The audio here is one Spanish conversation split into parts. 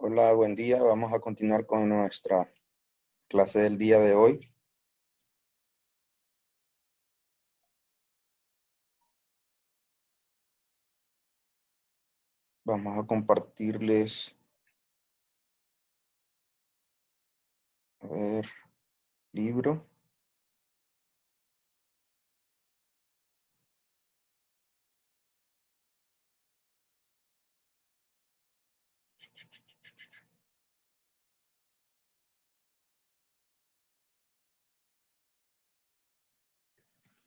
Hola, buen día. Vamos a continuar con nuestra clase del día de hoy. Vamos a compartirles, a ver, libro.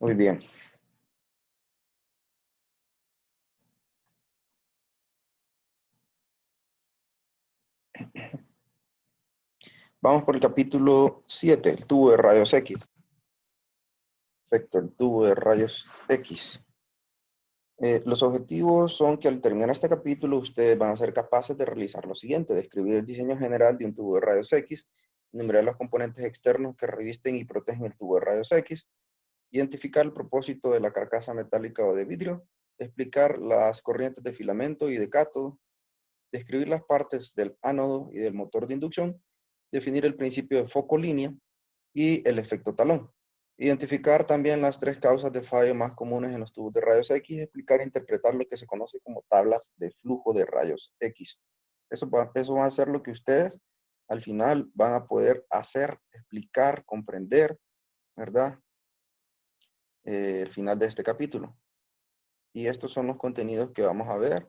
Muy bien. Vamos por el capítulo 7, el tubo de rayos X. Perfecto, el tubo de rayos X. Los objetivos son que al terminar este capítulo ustedes van a ser capaces de realizar lo siguiente: describir el diseño general de un tubo de rayos X, enumerar los componentes externos que revisten y protegen el tubo de rayos X, identificar el propósito de la carcasa metálica o de vidrio, explicar las corrientes de filamento y de cátodo, describir las partes del ánodo y del motor de inducción, definir el principio de foco-línea y el efecto talón. Identificar también las tres causas de fallo más comunes en los tubos de rayos X, explicar e interpretar lo que se conoce como tablas de flujo de rayos X. Eso va a ser lo que ustedes al final van a poder hacer, explicar, comprender, ¿verdad? El final de este capítulo. Y estos son los contenidos que vamos a ver: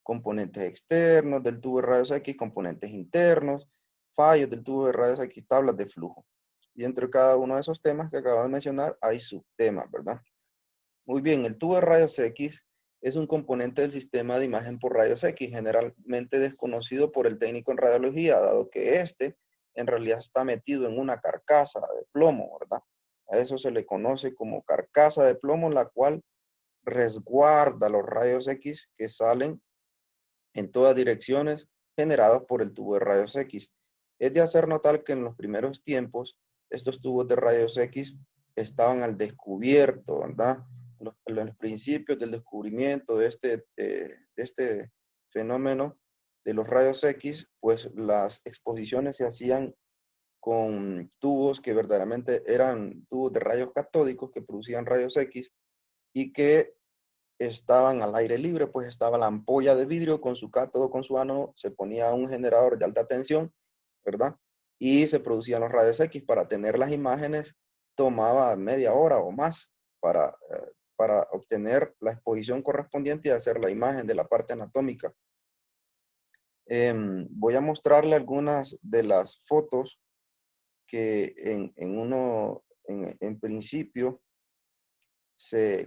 componentes externos del tubo de rayos X, componentes internos, fallos del tubo de rayos X, tablas de flujo. Y dentro de cada uno de esos temas que acabo de mencionar hay subtemas, ¿verdad? Muy bien, el tubo de rayos X es un componente del sistema de imagen por rayos X, generalmente desconocido por el técnico en radiología, dado que este en realidad está metido en una carcasa de plomo, ¿verdad? A eso se le conoce como carcasa de plomo, la cual resguarda los rayos X que salen en todas direcciones generados por el tubo de rayos X. Es de hacer notar que en los primeros tiempos estos tubos de rayos X estaban al descubierto, ¿verdad? En los principios del descubrimiento de este fenómeno de los rayos X, pues las exposiciones se hacían con tubos que verdaderamente eran tubos de rayos catódicos que producían rayos X y que estaban al aire libre, pues estaba la ampolla de vidrio con su cátodo, con su ánodo, se ponía un generador de alta tensión, ¿verdad? Y se producían los rayos X. Para tener las imágenes tomaba media hora o más para obtener la exposición correspondiente y hacer la imagen de la parte anatómica. Voy a mostrarle algunas de las fotos que en principio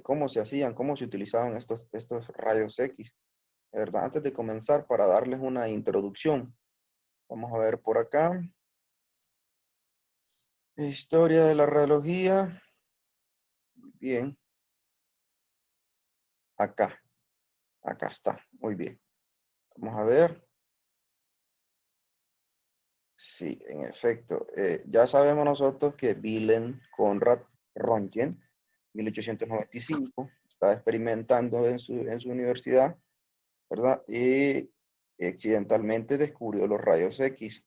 cómo se hacían, cómo se utilizaban estos rayos X, ¿verdad? Antes de comenzar, para darles una introducción, vamos a ver por acá. Historia de la radiología. Bien. Acá. Acá está. Muy bien. Vamos a ver. Sí, en efecto. Ya sabemos nosotros que Wilhelm Conrad Röntgen, 1895, estaba experimentando en su universidad, ¿verdad? Y accidentalmente descubrió los rayos X.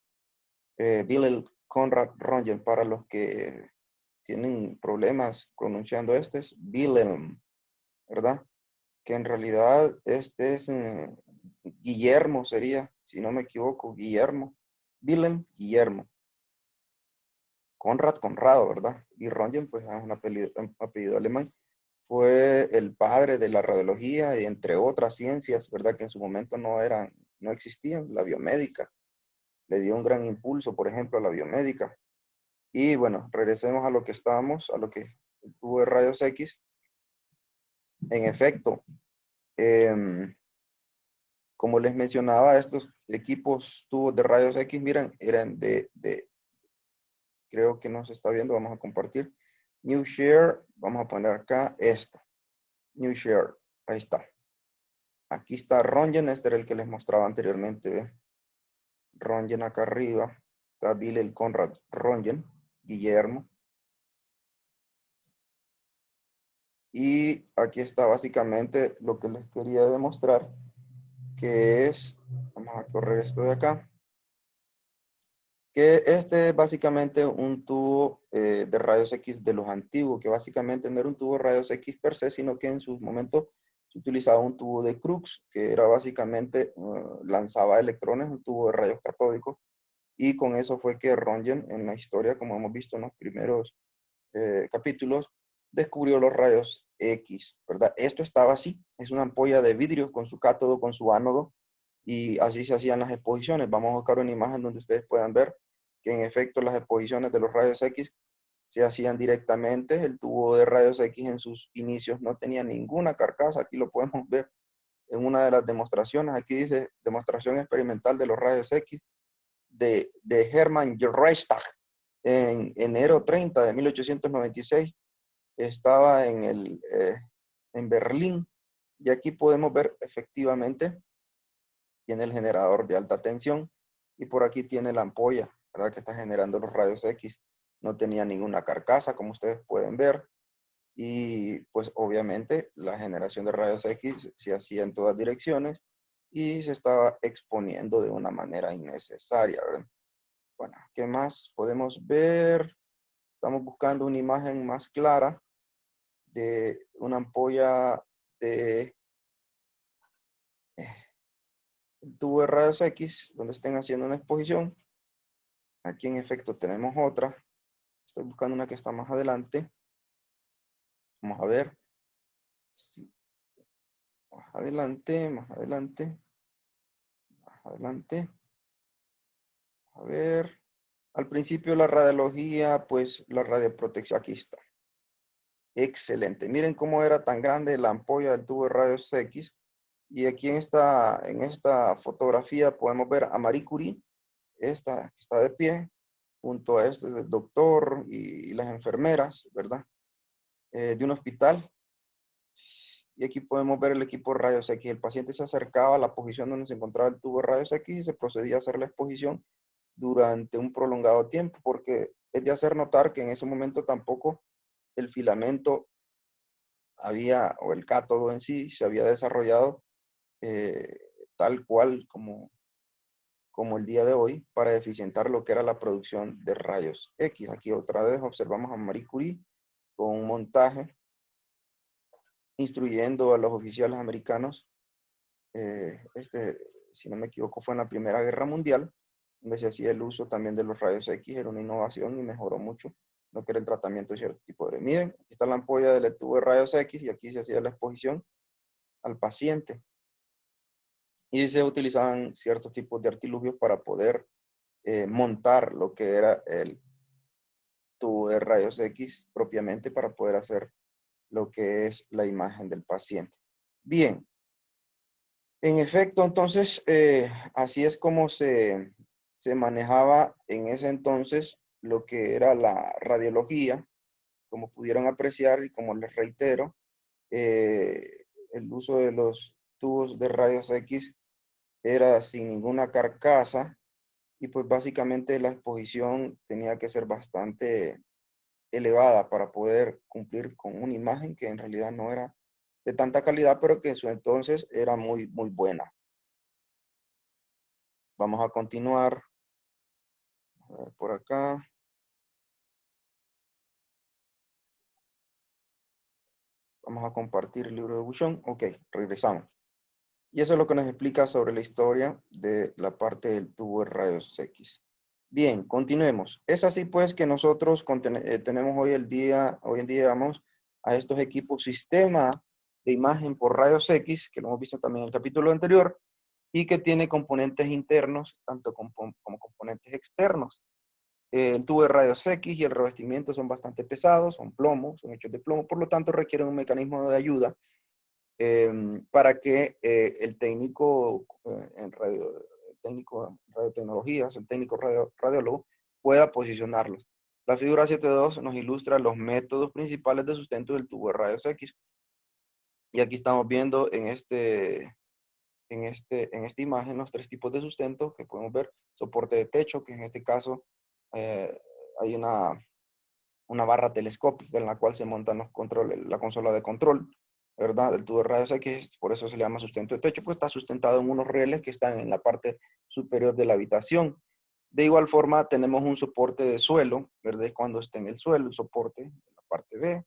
Wilhelm Conrad Röntgen, para los que tienen problemas pronunciando este, es Wilhelm, ¿verdad? Que en realidad este es Guillermo, sería, si no me equivoco, Guillermo. Wilhelm Guillermo. Conrad Conrado, ¿verdad? Y Röntgen, pues es un apellido alemán. Fue el padre de la radiología y entre otras ciencias, ¿verdad? Que en su momento no existían, la biomédica. Le dio un gran impulso, por ejemplo, a la biomédica. Y bueno, regresemos a lo que estábamos, a lo que tuvo de rayos X. En efecto, como les mencionaba, estos equipos tubos de rayos X, miren, eran creo que no se está viendo, vamos a compartir. New Share, vamos a poner acá esto. New Share, ahí está. Aquí está Röntgen, este era el que les mostraba anteriormente, ¿ve? Röntgen acá arriba, está Wilhelm Conrad Röntgen, Guillermo. Y aquí está básicamente lo que les quería demostrar, que es, vamos a correr esto de acá, Que este es básicamente un tubo de rayos X de los antiguos, que básicamente no era un tubo de rayos X per se, sino que en sus momentos se utilizaba un tubo de Crookes, que era básicamente, lanzaba electrones, un tubo de rayos catódicos, y con eso fue que Röntgen en la historia, como hemos visto en los primeros capítulos, descubrió los rayos X, ¿verdad? Esto estaba así, es una ampolla de vidrio con su cátodo, con su ánodo, y así se hacían las exposiciones. Vamos a buscar una imagen donde ustedes puedan ver que en efecto las exposiciones de los rayos X se hacían directamente. El tubo de rayos X en sus inicios no tenía ninguna carcasa, aquí lo podemos ver en una de las demostraciones, aquí dice demostración experimental de los rayos X de Hermann Reichstag en enero 30 de 1896. Estaba en Berlín, y aquí podemos ver efectivamente, tiene el generador de alta tensión, y por aquí tiene la ampolla, ¿verdad?, que está generando los rayos X. No tenía ninguna carcasa, como ustedes pueden ver, y pues obviamente la generación de rayos X se hacía en todas direcciones y se estaba exponiendo de una manera innecesaria, ¿verdad? Bueno, ¿qué más podemos ver? Estamos buscando una imagen más clara de una ampolla de tubo de rayos X donde estén haciendo una exposición. Aquí en efecto tenemos otra. Estoy buscando una que está más adelante. Vamos a ver. Sí. Más adelante, más adelante, más adelante. A ver. Al principio la radiología, pues la radioprotección. Aquí está. Excelente. Miren cómo era tan grande la ampolla del tubo de rayos X. Y aquí en esta fotografía podemos ver a Marie Curie, esta que está de pie, junto a este doctor y las enfermeras, ¿verdad? De un hospital. Y aquí podemos ver el equipo de rayos X. El paciente se acercaba a la posición donde se encontraba el tubo de rayos X y se procedía a hacer la exposición durante un prolongado tiempo, porque es de hacer notar que en ese momento tampoco el filamento o el cátodo en sí se había desarrollado eh, tal cual como el día de hoy, para eficientar lo que era la producción de rayos X. Aquí otra vez observamos a Marie Curie con un montaje instruyendo a los oficiales americanos. Si no me equivoco, fue en la Primera Guerra Mundial, donde se hacía el uso también de los rayos X. Era una innovación y mejoró mucho lo que era el tratamiento de cierto tipo de... Miren, aquí está la ampolla del tubo de rayos X y aquí se hacía la exposición al paciente. Y se utilizaban ciertos tipos de artilugios para poder montar lo que era el tubo de rayos X propiamente, para poder hacer lo que es la imagen del paciente. Bien, en efecto, entonces, así es como se manejaba en ese entonces lo que era la radiología. Como pudieron apreciar y como les reitero, el uso de los tubos de rayos X era sin ninguna carcasa, y pues básicamente la exposición tenía que ser bastante elevada para poder cumplir con una imagen que en realidad no era de tanta calidad, pero que en su entonces era muy, muy buena. Vamos a continuar. A ver, por acá. Vamos a compartir el libro de Buchon. Ok, regresamos. Y eso es lo que nos explica sobre la historia de la parte del tubo de rayos X. Bien, continuemos. Es así pues que nosotros tenemos hoy en día, vamos a estos equipos sistema de imagen por rayos X, que lo hemos visto también en el capítulo anterior, y que tiene componentes internos, tanto como componentes externos. El tubo de rayos X y el revestimiento son bastante pesados, son plomo, son hechos de plomo, por lo tanto requieren un mecanismo de ayuda para que el técnico en radiotecnologías, el técnico radiólogo, pueda posicionarlos. La figura 7.2 nos ilustra los métodos principales de sustento del tubo de rayos X. Y aquí estamos viendo en esta imagen los tres tipos de sustento que podemos ver. Soporte de techo, que en este caso hay una barra telescópica en la cual se montan los controles, la consola de control, ¿verdad? Del tubo de rayos X, por eso se le llama sustento de techo, pues está sustentado en unos rieles que están en la parte superior de la habitación. De igual forma, tenemos un soporte de suelo, ¿verdad? Cuando está en el suelo, el soporte, en la parte B.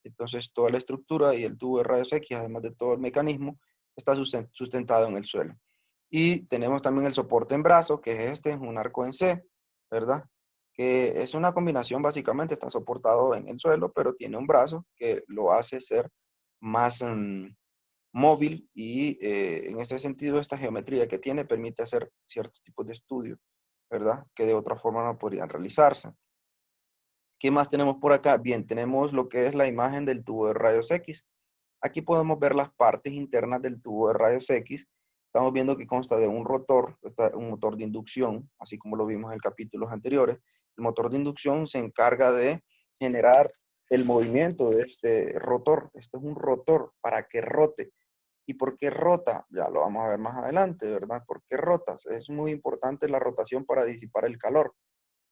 Entonces, toda la estructura y el tubo de rayos X, además de todo el mecanismo, está sustentado en el suelo. Y tenemos también el soporte en brazo, que es este, un arco en C, ¿verdad? Que es una combinación, básicamente, está soportado en el suelo, pero tiene un brazo que lo hace ser más móvil y en este sentido, esta geometría que tiene permite hacer ciertos tipos de estudios, ¿verdad? Que de otra forma no podrían realizarse. ¿Qué más tenemos por acá? Bien, tenemos lo que es la imagen del tubo de rayos X. Aquí podemos ver las partes internas del tubo de rayos X. Estamos viendo que consta de un rotor, un motor de inducción, así como lo vimos en capítulos anteriores. El motor de inducción se encarga de generar el movimiento de este rotor. Esto es un rotor para que rote. ¿Y por qué rota? Ya lo vamos a ver más adelante, ¿verdad? ¿Por qué rotas? Es muy importante la rotación para disipar el calor,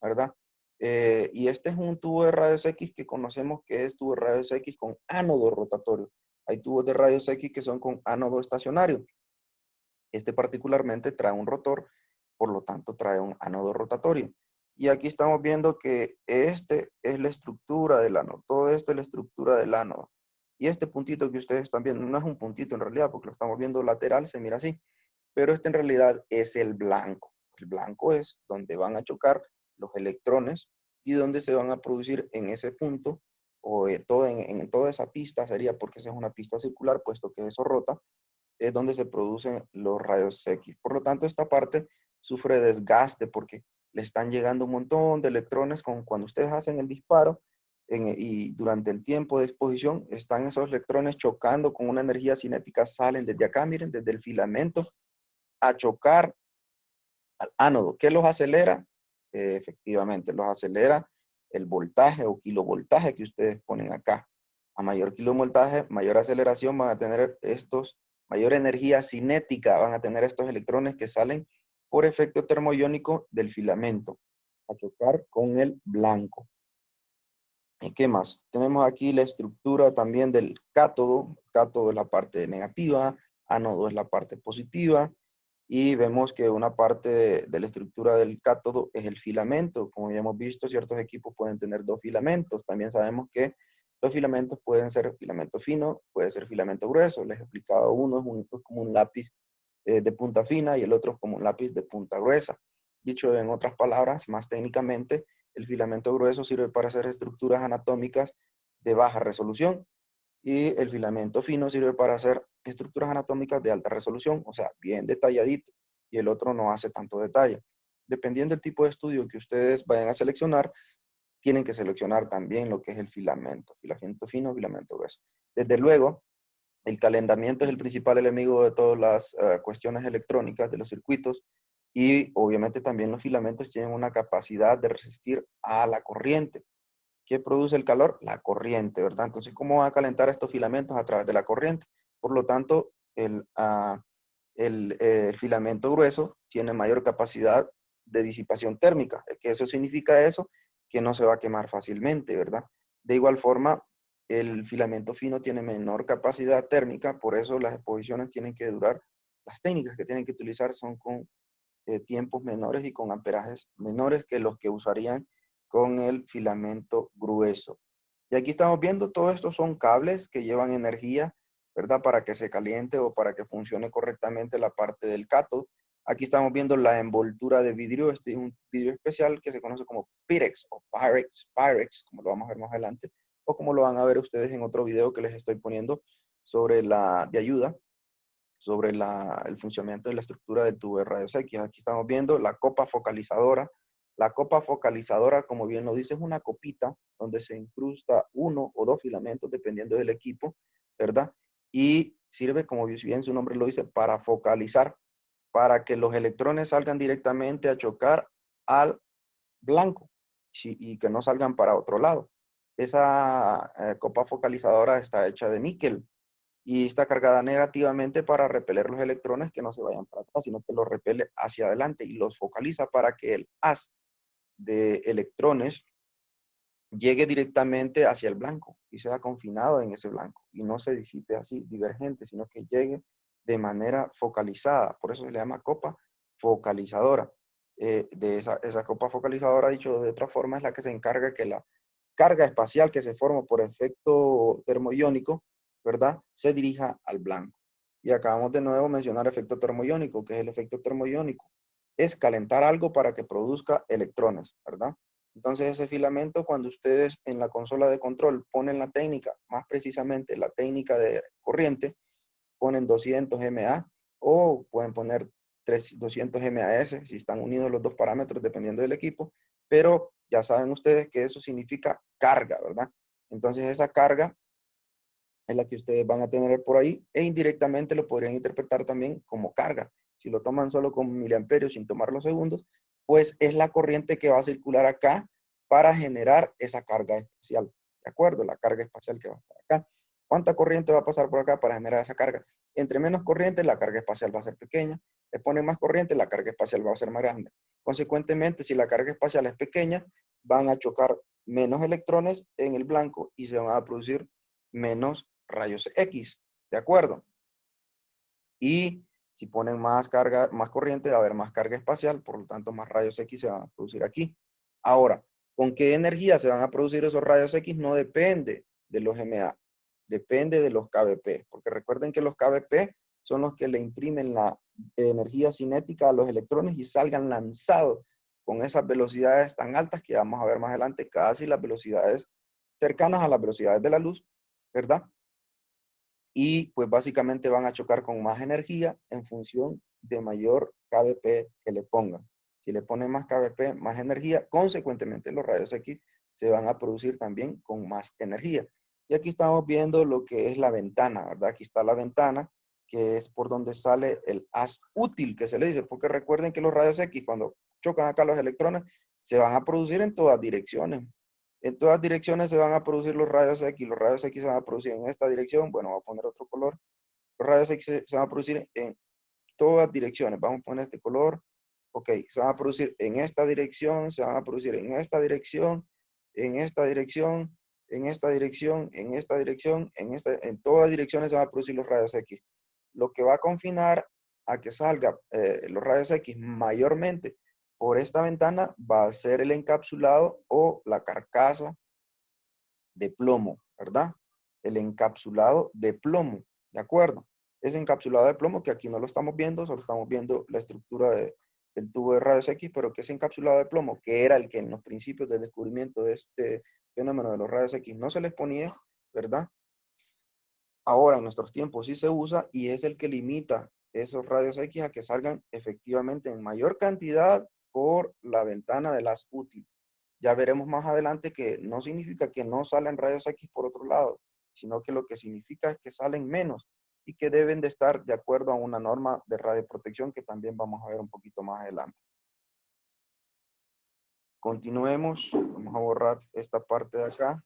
¿verdad? Y este es un tubo de rayos X que conocemos que es tubo de rayos X con ánodo rotatorio. Hay tubos de rayos X que son con ánodo estacionario. Este particularmente trae un rotor, por lo tanto trae un ánodo rotatorio. Y aquí estamos viendo que este es la estructura del ánodo. Todo esto es la estructura del ánodo. Y este puntito que ustedes están viendo, no es un puntito en realidad, porque lo estamos viendo lateral, se mira así. Pero este en realidad es el blanco. El blanco es donde van a chocar los electrones y donde se van a producir en ese punto, o en toda esa pista sería, porque esa es una pista circular, puesto que eso rota, es donde se producen los rayos X. Por lo tanto, esta parte sufre desgaste porque le están llegando un montón de electrones cuando ustedes hacen el disparo y durante el tiempo de exposición están esos electrones chocando con una energía cinética, salen desde acá, miren, desde el filamento a chocar al ánodo. ¿Qué los acelera? Efectivamente, los acelera el voltaje o kilovoltaje que ustedes ponen acá. A mayor kilovoltaje, mayor aceleración van a tener mayor energía cinética van a tener estos electrones que salen por efecto termoiónico del filamento a chocar con el blanco. ¿Y qué más? Tenemos aquí la estructura también del cátodo. Cátodo es la parte negativa, ánodo es la parte positiva. Y vemos que una parte de la estructura del cátodo es el filamento. Como ya hemos visto, ciertos equipos pueden tener dos filamentos. También sabemos que los filamentos pueden ser filamento fino, puede ser filamento grueso. Les he explicado, uno es como un lápiz de punta fina y el otro es como un lápiz de punta gruesa. Dicho en otras palabras, más técnicamente, el filamento grueso sirve para hacer estructuras anatómicas de baja resolución y el filamento fino sirve para hacer estructuras anatómicas de alta resolución, o sea, bien detalladito, y el otro no hace tanto detalle. Dependiendo del tipo de estudio que ustedes vayan a seleccionar, tienen que seleccionar también lo que es el filamento fino, filamento grueso. Desde luego, el calentamiento es el principal enemigo de todas las cuestiones electrónicas de los circuitos y obviamente también los filamentos tienen una capacidad de resistir a la corriente. ¿Qué produce el calor? La corriente, ¿verdad? Entonces, ¿cómo van a calentar estos filamentos a través de la corriente? Por lo tanto, el filamento grueso tiene mayor capacidad de disipación térmica. ¿Qué eso significa eso? Que no se va a quemar fácilmente, ¿verdad? De igual forma, el filamento fino tiene menor capacidad térmica, por eso las exposiciones tienen que durar, las técnicas que tienen que utilizar son con tiempos menores y con amperajes menores que los que usarían con el filamento grueso. Y aquí estamos viendo, todo esto son cables que llevan energía, ¿verdad? Para que se caliente o para que funcione correctamente la parte del cátodo. Aquí estamos viendo la envoltura de vidrio. Este es un vidrio especial que se conoce como Pyrex o Pyrex, como lo vamos a ver más adelante, o como lo van a ver ustedes en otro video que les estoy poniendo de ayuda sobre el funcionamiento de la estructura del tubo de rayos X. Aquí estamos viendo la copa focalizadora. La copa focalizadora, como bien lo dice, es una copita donde se incrusta uno o dos filamentos, dependiendo del equipo, ¿verdad? Y sirve, como bien su nombre lo dice, para focalizar, para que los electrones salgan directamente a chocar al blanco y que no salgan para otro lado. Esa copa focalizadora está hecha de níquel y está cargada negativamente para repeler los electrones que no se vayan para atrás, sino que los repele hacia adelante y los focaliza para que el haz de electrones llegue directamente hacia el blanco y sea confinado en ese blanco y no se disipe así divergente, sino que llegue de manera focalizada. Por eso se le llama copa focalizadora. de esa copa focalizadora, dicho de otra forma, es la que se encarga que la carga espacial que se forma por efecto termoiónico, ¿verdad?, se dirija al blanco. Y acabamos de nuevo mencionar efecto termoiónico. ¿Qué es el efecto termoiónico? Es calentar algo para que produzca electrones, ¿verdad? Entonces ese filamento, cuando ustedes en la consola de control ponen la técnica, más precisamente la técnica de corriente, ponen 200 MA o pueden poner 200 MAS si están unidos los dos parámetros dependiendo del equipo, pero ya saben ustedes que eso significa carga, ¿verdad? Entonces esa carga es la que ustedes van a tener por ahí e indirectamente lo podrían interpretar también como carga. Si lo toman solo como miliamperios sin tomar los segundos, pues es la corriente que va a circular acá para generar esa carga espacial. ¿De acuerdo? La carga espacial que va a estar acá. ¿Cuánta corriente va a pasar por acá para generar esa carga? Entre menos corriente, la carga espacial va a ser pequeña. Le ponen más corriente, la carga espacial va a ser más grande. Consecuentemente, si la carga espacial es pequeña, van a chocar menos electrones en el blanco y se van a producir menos rayos X, ¿de acuerdo? Y si ponen más carga, más corriente, va a haber más carga espacial, por lo tanto más rayos X se van a producir aquí. Ahora, ¿con qué energía se van a producir esos rayos X? No depende de los MA, depende de los KBP, porque recuerden que los KBP son los que le imprimen la energía cinética a los electrones y salgan lanzados con esas velocidades tan altas que vamos a ver más adelante, casi las velocidades cercanas a las velocidades de la luz, ¿verdad? Y pues básicamente van a chocar con más energía en función de mayor KBP que le pongan. Si le ponen más KBP, más energía, consecuentemente los rayos X se van a producir también con más energía. Y aquí estamos viendo lo que es la ventana, ¿verdad? Aquí está la ventana, que es por donde sale el haz útil, que se le dice, porque recuerden que los rayos X, cuando chocan acá los electrones, se van a producir en todas direcciones. En todas direcciones se van a producir los rayos X. Los rayos X se van a producir en esta dirección. Bueno, voy a poner otro color. Los rayos X se van a producir en todas direcciones. Vamos a poner este color. Ok, se van a producir en esta dirección, se van a producir en esta dirección, en esta dirección, en esta dirección, en esta dirección, en todas direcciones se van a producir los rayos X. Lo que va a confinar a que salga los rayos X mayormente por esta ventana va a ser el encapsulado o la carcasa de plomo, ¿verdad? El encapsulado de plomo, ¿de acuerdo? Ese encapsulado de plomo que aquí no lo estamos viendo, solo estamos viendo la estructura del tubo de rayos X, pero que ese encapsulado de plomo, que era el que en los principios del descubrimiento de este fenómeno de los rayos X no se les ponía, ¿verdad? Ahora en nuestros tiempos sí se usa y es el que limita esos rayos X a que salgan efectivamente en mayor cantidad por la ventana de las útiles. Ya veremos más adelante que no significa que no salen rayos X por otro lado, sino que lo que significa es que salen menos y que deben de estar de acuerdo a una norma de radioprotección que también vamos a ver un poquito más adelante. Continuemos, vamos a borrar esta parte de acá.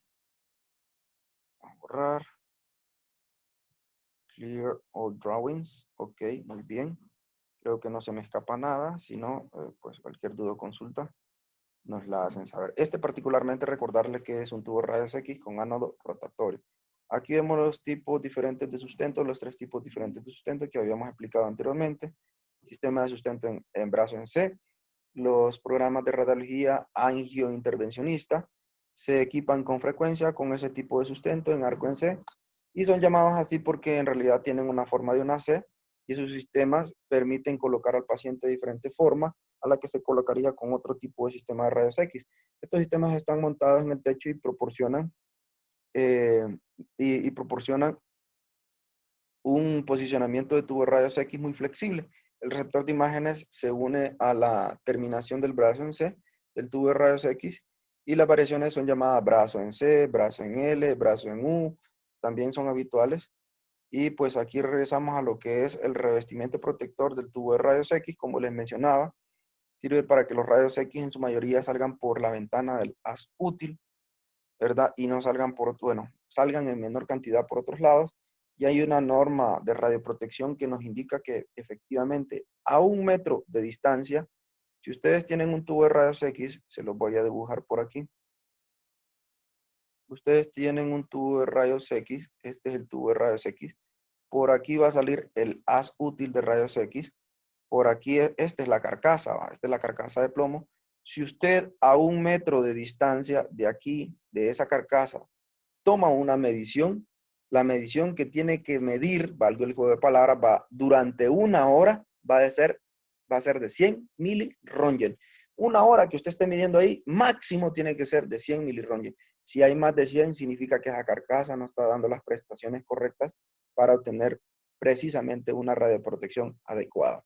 Vamos a borrar. Clear all drawings. Ok, muy bien. Creo que no se me escapa nada, si no, pues cualquier duda o consulta nos la hacen saber. Este particularmente recordarles que es un tubo rayos X con ánodo rotatorio. Aquí vemos los tipos diferentes de sustento, los tres tipos diferentes de sustento que habíamos explicado anteriormente. Sistema de sustento en brazo en C. Los programas de radiología angiointervencionista se equipan con frecuencia con ese tipo de sustento en arco en C y son llamados así porque en realidad tienen una forma de una C y sus sistemas permiten colocar al paciente de diferente forma a la que se colocaría con otro tipo de sistema de rayos X. Estos sistemas están montados en el techo y proporcionan, proporcionan un posicionamiento de tubo de rayos X muy flexible. El receptor de imágenes se une a la terminación del brazo en C del tubo de rayos X y las variaciones son llamadas brazo en C, brazo en L, brazo en U, también son habituales. Y pues aquí regresamos a lo que es el revestimiento protector del tubo de rayos X, como les mencionaba. Sirve para que los rayos X en su mayoría salgan por la ventana del haz útil, ¿verdad? Y no salgan bueno, salgan en menor cantidad por otros lados. Y hay una norma de radioprotección que nos indica que efectivamente a 1 metro de distancia, si ustedes tienen un tubo de rayos X, se los voy a dibujar por aquí. Ustedes tienen un tubo de rayos X, este es el tubo de rayos X. Por aquí va a salir el haz útil de rayos X. Por aquí, esta es la carcasa, ¿va? Esta es la carcasa de plomo. Si usted a 1 metro de distancia de aquí, de esa carcasa, toma una medición, la medición que tiene que medir, valga el juego de palabras, va durante 1 hora, va a ser de 100 miliröntgen. 1 hora que usted esté midiendo ahí, máximo tiene que ser de 100 miliröntgen. Si hay más de 100, significa que esa carcasa no está dando las prestaciones correctas para obtener precisamente una radioprotección adecuada.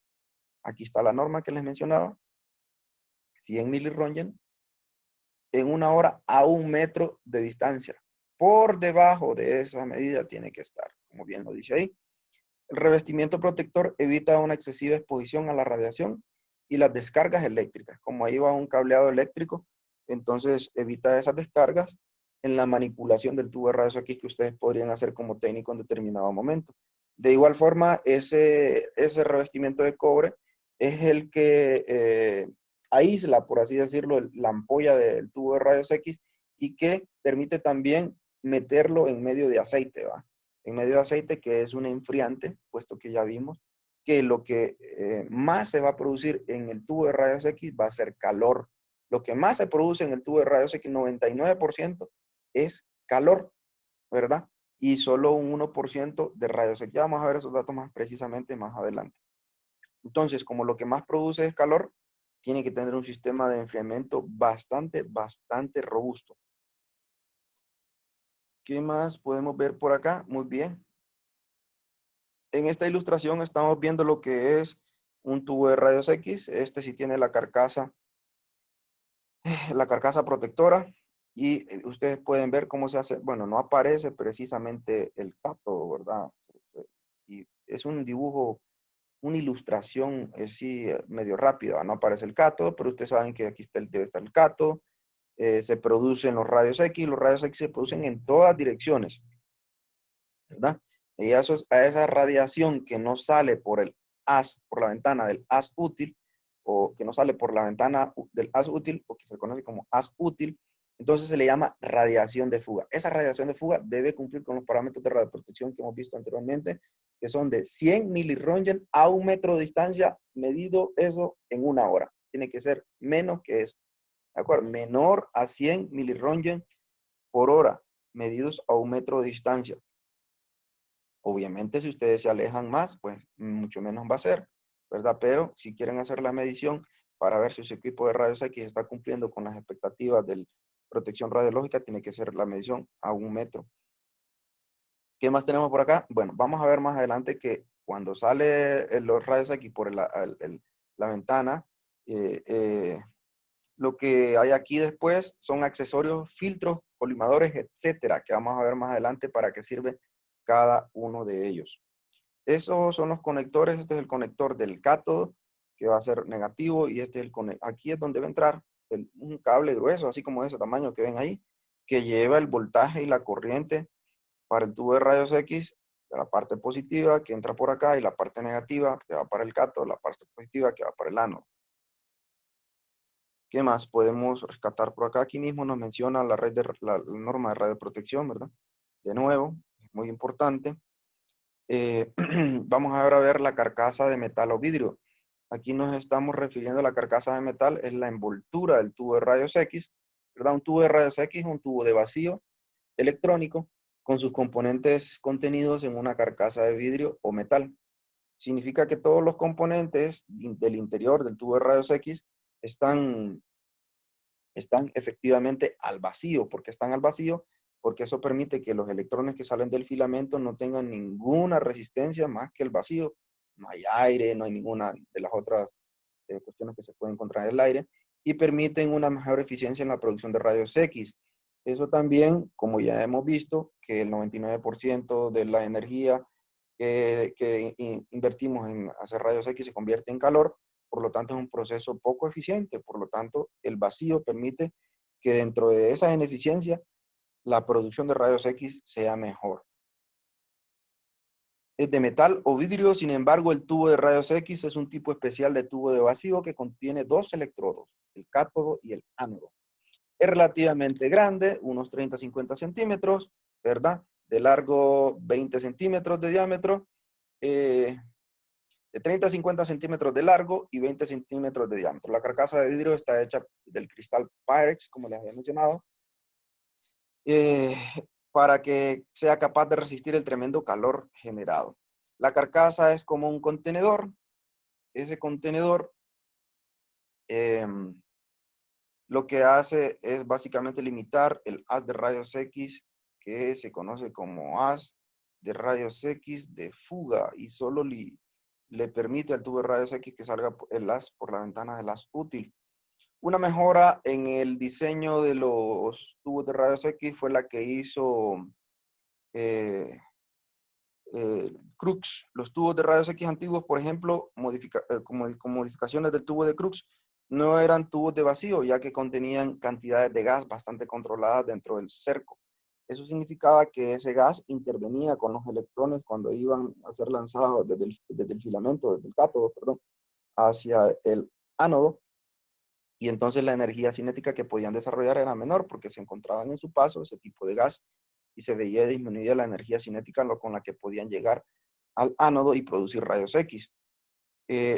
Aquí está la norma que les mencionaba, 100 miliröntgen en 1 hora a 1 metro de distancia. Por debajo de esa medida tiene que estar, como bien lo dice ahí. El revestimiento protector evita una excesiva exposición a la radiación y las descargas eléctricas. Como ahí va un cableado eléctrico, entonces evita esas descargas en la manipulación del tubo de rayos X que ustedes podrían hacer como técnico en determinado momento. De igual forma, ese revestimiento de cobre es el que aísla, por así decirlo, la ampolla del tubo de rayos X y que permite también meterlo en medio de aceite, ¿va? En medio de aceite, que es un enfriante, puesto que ya vimos que lo que más se va a producir en el tubo de rayos X va a ser calor. Lo que más se produce en el tubo de rayos X, 99%, es calor, ¿verdad? Y solo un 1% de rayos X. Ya vamos a ver esos datos más precisamente más adelante. Entonces, como lo que más produce es calor, tiene que tener un sistema de enfriamiento bastante robusto. ¿Qué más podemos ver por acá? Muy bien. En esta ilustración estamos viendo lo que es un tubo de rayos X. Este sí tiene la carcasa protectora. Y ustedes pueden ver cómo se hace. Bueno, no aparece precisamente el cátodo, ¿verdad? Y es un dibujo, una ilustración así medio rápida. No aparece el cátodo, pero ustedes saben que aquí debe estar el cátodo. Se producen los rayos X. Los rayos X se producen en todas direcciones, ¿verdad? Y a esa radiación que no sale por la ventana del haz útil, o que no sale por la ventana del haz útil, o que se conoce como haz útil, entonces se le llama radiación de fuga. Esa radiación de fuga debe cumplir con los parámetros de radioprotección que hemos visto anteriormente, que son de 100 miliröntgen a 1 metro de distancia, medido eso en 1 hora. Tiene que ser menos que eso, ¿de acuerdo? Menor a 100 miliröntgen por hora, medidos a 1 metro de distancia. Obviamente, si ustedes se alejan más, pues mucho menos va a ser, ¿verdad? Pero si quieren hacer la medición para ver si su equipo de rayos X está cumpliendo con las expectativas de protección radiológica, tiene que hacer la medición a 1 metro. ¿Qué más tenemos por acá? Bueno, vamos a ver más adelante que cuando sale los rayos X por la ventana, lo que hay aquí después son accesorios, filtros, colimadores, etcétera, que vamos a ver más adelante para qué sirve cada uno de ellos. Esos son los conectores. Este es el conector del cátodo, que va a ser negativo, y este es el conector. Aquí es donde va a entrar un cable grueso, así como de ese tamaño que ven ahí, que lleva el voltaje y la corriente para el tubo de rayos X, de la parte positiva que entra por acá, y la parte negativa que va para el cátodo, la parte positiva que va para el ánodo. ¿Qué más podemos rescatar por acá? Aquí mismo nos menciona la norma de radioprotección, ¿verdad? De nuevo, muy importante. Vamos ahora a ver la carcasa de metal o vidrio. Aquí nos estamos refiriendo a la carcasa de metal, es la envoltura del tubo de rayos X, ¿verdad? Un tubo de rayos X es un tubo de vacío electrónico con sus componentes contenidos en una carcasa de vidrio o metal. Significa que todos los componentes del interior del tubo de rayos X están efectivamente al vacío. ¿Por qué están al vacío? Porque eso permite que los electrones que salen del filamento no tengan ninguna resistencia más que el vacío. No hay aire, no hay ninguna de las otras cuestiones que se pueden encontrar en el aire, y permiten una mejor eficiencia en la producción de rayos X. Eso también, como ya hemos visto, que el 99% de la energía que invertimos en hacer rayos X se convierte en calor. Por lo tanto es un proceso poco eficiente. Por lo tanto, el vacío permite que dentro de esa ineficiencia la producción de rayos X sea mejor. Es de metal o vidrio. Sin embargo, el tubo de rayos X es un tipo especial de tubo de vacío que contiene 2 electrodos, el cátodo y el ánodo. Es relativamente grande, unos 30-50 centímetros, ¿verdad? De largo, 20 centímetros de diámetro. de 30 a 50 centímetros de largo y 20 centímetros de diámetro. La carcasa de vidrio está hecha del cristal Pyrex, como les había mencionado, para que sea capaz de resistir el tremendo calor generado. La carcasa es como un contenedor. Ese contenedor lo que hace es básicamente limitar el haz de rayos X, que se conoce como haz de rayos X de fuga, y solo le permite al tubo de rayos X que salga el haz por la ventana del haz útil. Una mejora en el diseño de los tubos de rayos X fue la que hizo Crookes. Los tubos de rayos X antiguos, por ejemplo, con modificaciones del tubo de Crookes, no eran tubos de vacío, ya que contenían cantidades de gas bastante controladas dentro del cerco. Eso significaba que ese gas intervenía con los electrones cuando iban a ser lanzados desde el filamento, desde el cátodo, perdón, hacia el ánodo, y entonces la energía cinética que podían desarrollar era menor porque se encontraban en su paso ese tipo de gas y se veía disminuida la energía cinética con la que podían llegar al ánodo y producir rayos X.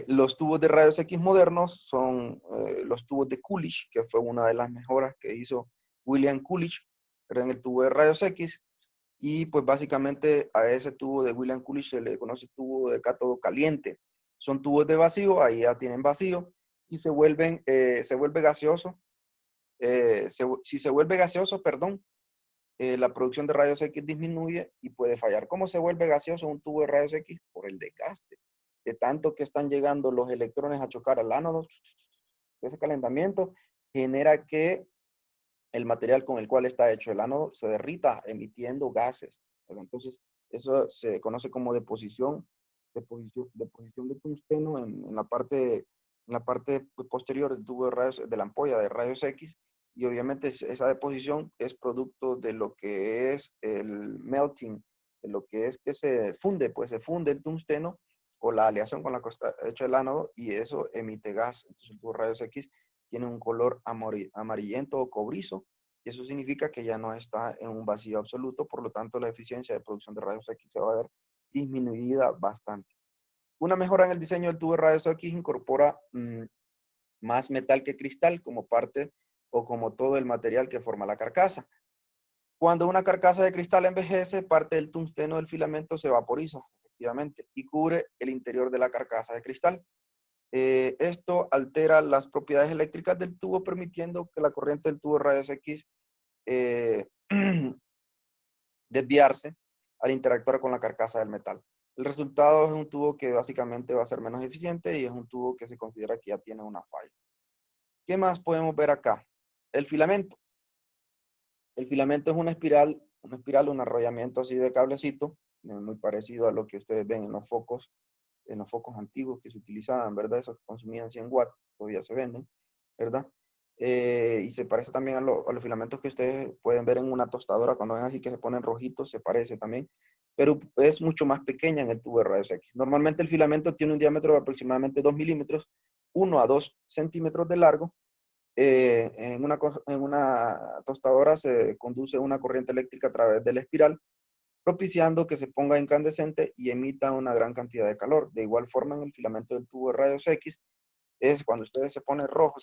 Los tubos de rayos X modernos son los tubos de Coolidge, que fue una de las mejoras que hizo William Coolidge en el tubo de rayos X. Y pues básicamente a ese tubo de William Coolidge se le conoce tubo de cátodo caliente. Son tubos de vacío, ahí ya tienen vacío y se vuelve gaseoso. Si se vuelve gaseoso, perdón, la producción de rayos X disminuye y puede fallar. ¿Cómo se vuelve gaseoso un tubo de rayos X? Por el desgaste. De tanto que están llegando los electrones a chocar al ánodo, ese calentamiento genera que el material con el cual está hecho el ánodo se derrita emitiendo gases. Entonces, eso se conoce como deposición de tungsteno en la parte posterior del tubo de rayos, de la ampolla de rayos X, y obviamente esa deposición es producto de lo que es el melting, de lo que es que se funde, pues se funde el tungsteno o la aleación con la que está hecho el ánodo, y eso emite gas. Entonces el tubo de rayos X tiene un color amarillento o cobrizo, y eso significa que ya no está en un vacío absoluto, por lo tanto la eficiencia de producción de rayos X se va a ver disminuida bastante. Una mejora en el diseño del tubo de rayos X incorpora más metal que cristal como parte o como todo el material que forma la carcasa. Cuando una carcasa de cristal envejece, parte del tungsteno del filamento se vaporiza, efectivamente, y cubre el interior de la carcasa de cristal. Esto altera las propiedades eléctricas del tubo, permitiendo que la corriente del tubo de rayos X desviarse al interactuar con la carcasa del metal. El resultado es un tubo que básicamente va a ser menos eficiente y es un tubo que se considera que ya tiene una falla. ¿Qué más podemos ver acá? El filamento. El filamento es una espiral, un arrollamiento así de cablecito, muy parecido a lo que ustedes ven en los focos antiguos que se utilizaban, ¿verdad? Esos que consumían 100 watts, todavía se venden, ¿verdad? Y se parece también a los filamentos que ustedes pueden ver en una tostadora, cuando ven así que se ponen rojitos, se parece también, pero es mucho más pequeña en el tubo de rayos X. Normalmente el filamento tiene un diámetro de aproximadamente 2 milímetros, 1 a 2 centímetros de largo. En una tostadora se conduce una corriente eléctrica a través de la espiral, propiciando que se ponga incandescente y emita una gran cantidad de calor. De igual forma, en el filamento del tubo de rayos X, es cuando ustedes se pone rojo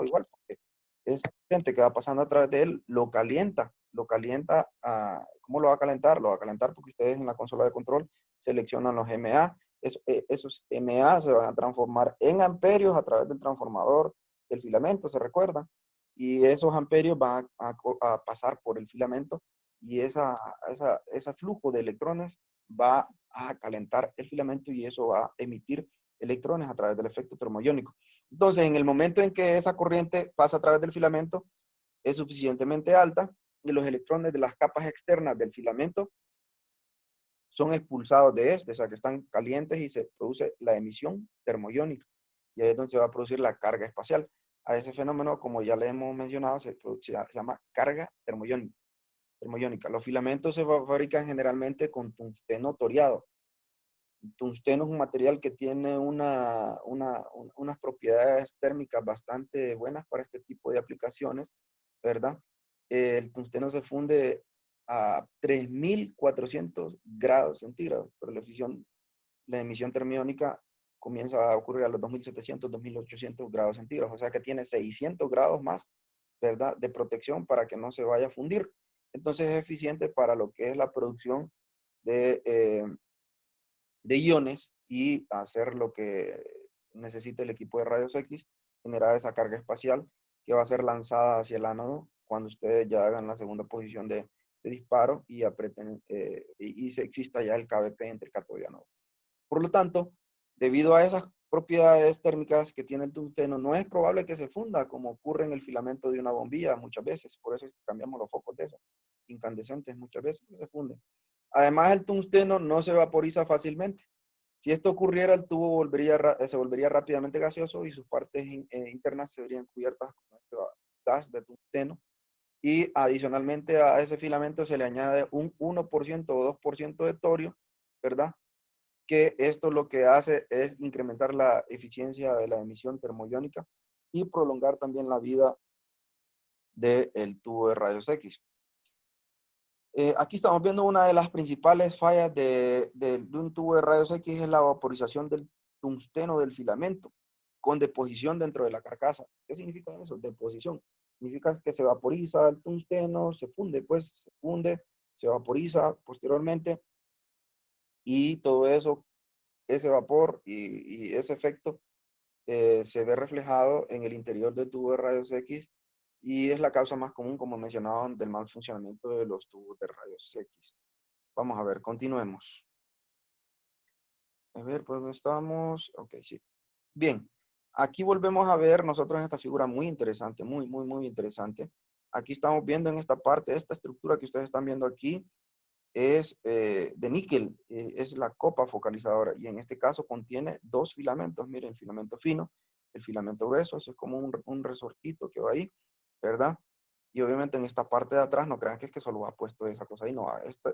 igual, porque es gente que va pasando a través de él, lo calienta. ¿Cómo lo va a calentar? Lo va a calentar porque ustedes en la consola de control seleccionan los MA. Esos MA se van a transformar en amperios a través del transformador del filamento, ¿se recuerdan? Y esos amperios van a pasar por el filamento, y ese flujo de electrones va a calentar el filamento, y eso va a emitir electrones a través del efecto termoiónico. Entonces, en el momento en que esa corriente pasa a través del filamento, es suficientemente alta, y los electrones de las capas externas del filamento son expulsados de este, o sea que están calientes, y se produce la emisión termoiónica. Y ahí es donde se va a producir la carga espacial. A ese fenómeno, como ya le hemos mencionado, se llama carga termoiónica. Los filamentos se fabrican generalmente con tungsteno toreado. Tungsteno es un material que tiene unas propiedades térmicas bastante buenas para este tipo de aplicaciones, ¿verdad? El tungsteno se funde a 3400 grados centígrados, pero la emisión termiónica comienza a ocurrir a los 2700, 2800 grados centígrados. O sea que tiene 600 grados más, ¿verdad?, de protección para que no se vaya a fundir. Entonces es eficiente para lo que es la producción de iones y hacer lo que necesita el equipo de rayos X, generar esa carga espacial que va a ser lanzada hacia el ánodo cuando ustedes ya hagan la segunda posición de disparo y aprieten y exista ya el KBP entre el cátodo y ánodo. Por lo tanto, debido a esas propiedades térmicas que tiene el tungsteno, no es probable que se funda como ocurre en el filamento de una bombilla muchas veces. Por eso es que cambiamos los focos de eso. Incandescentes muchas veces se funden. Además, el tungsteno no se vaporiza fácilmente. Si esto ocurriera, el tubo se volvería rápidamente gaseoso y sus partes internas se verían cubiertas con este gas de tungsteno. Y adicionalmente a ese filamento se le añade un 1% o 2% de torio, ¿verdad? Que esto lo que hace es incrementar la eficiencia de la emisión termoiónica y prolongar también la vida del tubo de rayos X. Aquí estamos viendo una de las principales fallas de un tubo de rayos X, es la vaporización del tungsteno del filamento con deposición dentro de la carcasa. ¿Qué significa eso? Deposición. Significa que se vaporiza el tungsteno, se funde, pues, se funde, se vaporiza posteriormente y todo eso, ese vapor y ese efecto se ve reflejado en el interior del tubo de rayos X y es la causa más común, como mencionaba, del mal funcionamiento de los tubos de rayos X. Vamos a ver, continuemos. A ver, ¿por dónde estamos? Ok, sí. Bien, aquí volvemos a ver nosotros esta figura muy interesante, muy interesante. Aquí estamos viendo en esta parte, esta estructura que ustedes están viendo aquí es de níquel, es la copa focalizadora y en este caso contiene dos filamentos. Miren, el filamento fino, el filamento grueso, eso es como un resortito que va ahí, ¿verdad? Y obviamente en esta parte de atrás, no crean que es que solo ha puesto esa cosa ahí, no,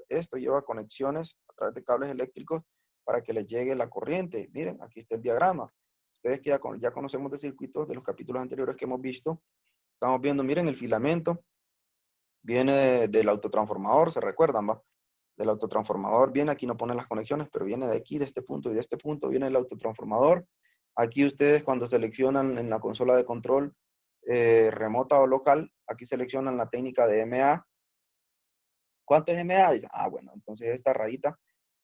esto lleva conexiones a través de cables eléctricos para que les llegue la corriente. Miren, aquí está el diagrama. Ustedes que ya conocemos de circuitos de los capítulos anteriores que hemos visto, estamos viendo, miren, el filamento viene del autotransformador, ¿se recuerdan, va? Del autotransformador viene, aquí no ponen las conexiones, pero viene de aquí, de este punto y de este punto viene el autotransformador. Aquí ustedes cuando seleccionan en la consola de control remota o local, aquí seleccionan la técnica de MA. ¿Cuánto es MA? Dicen, bueno, entonces esta rayita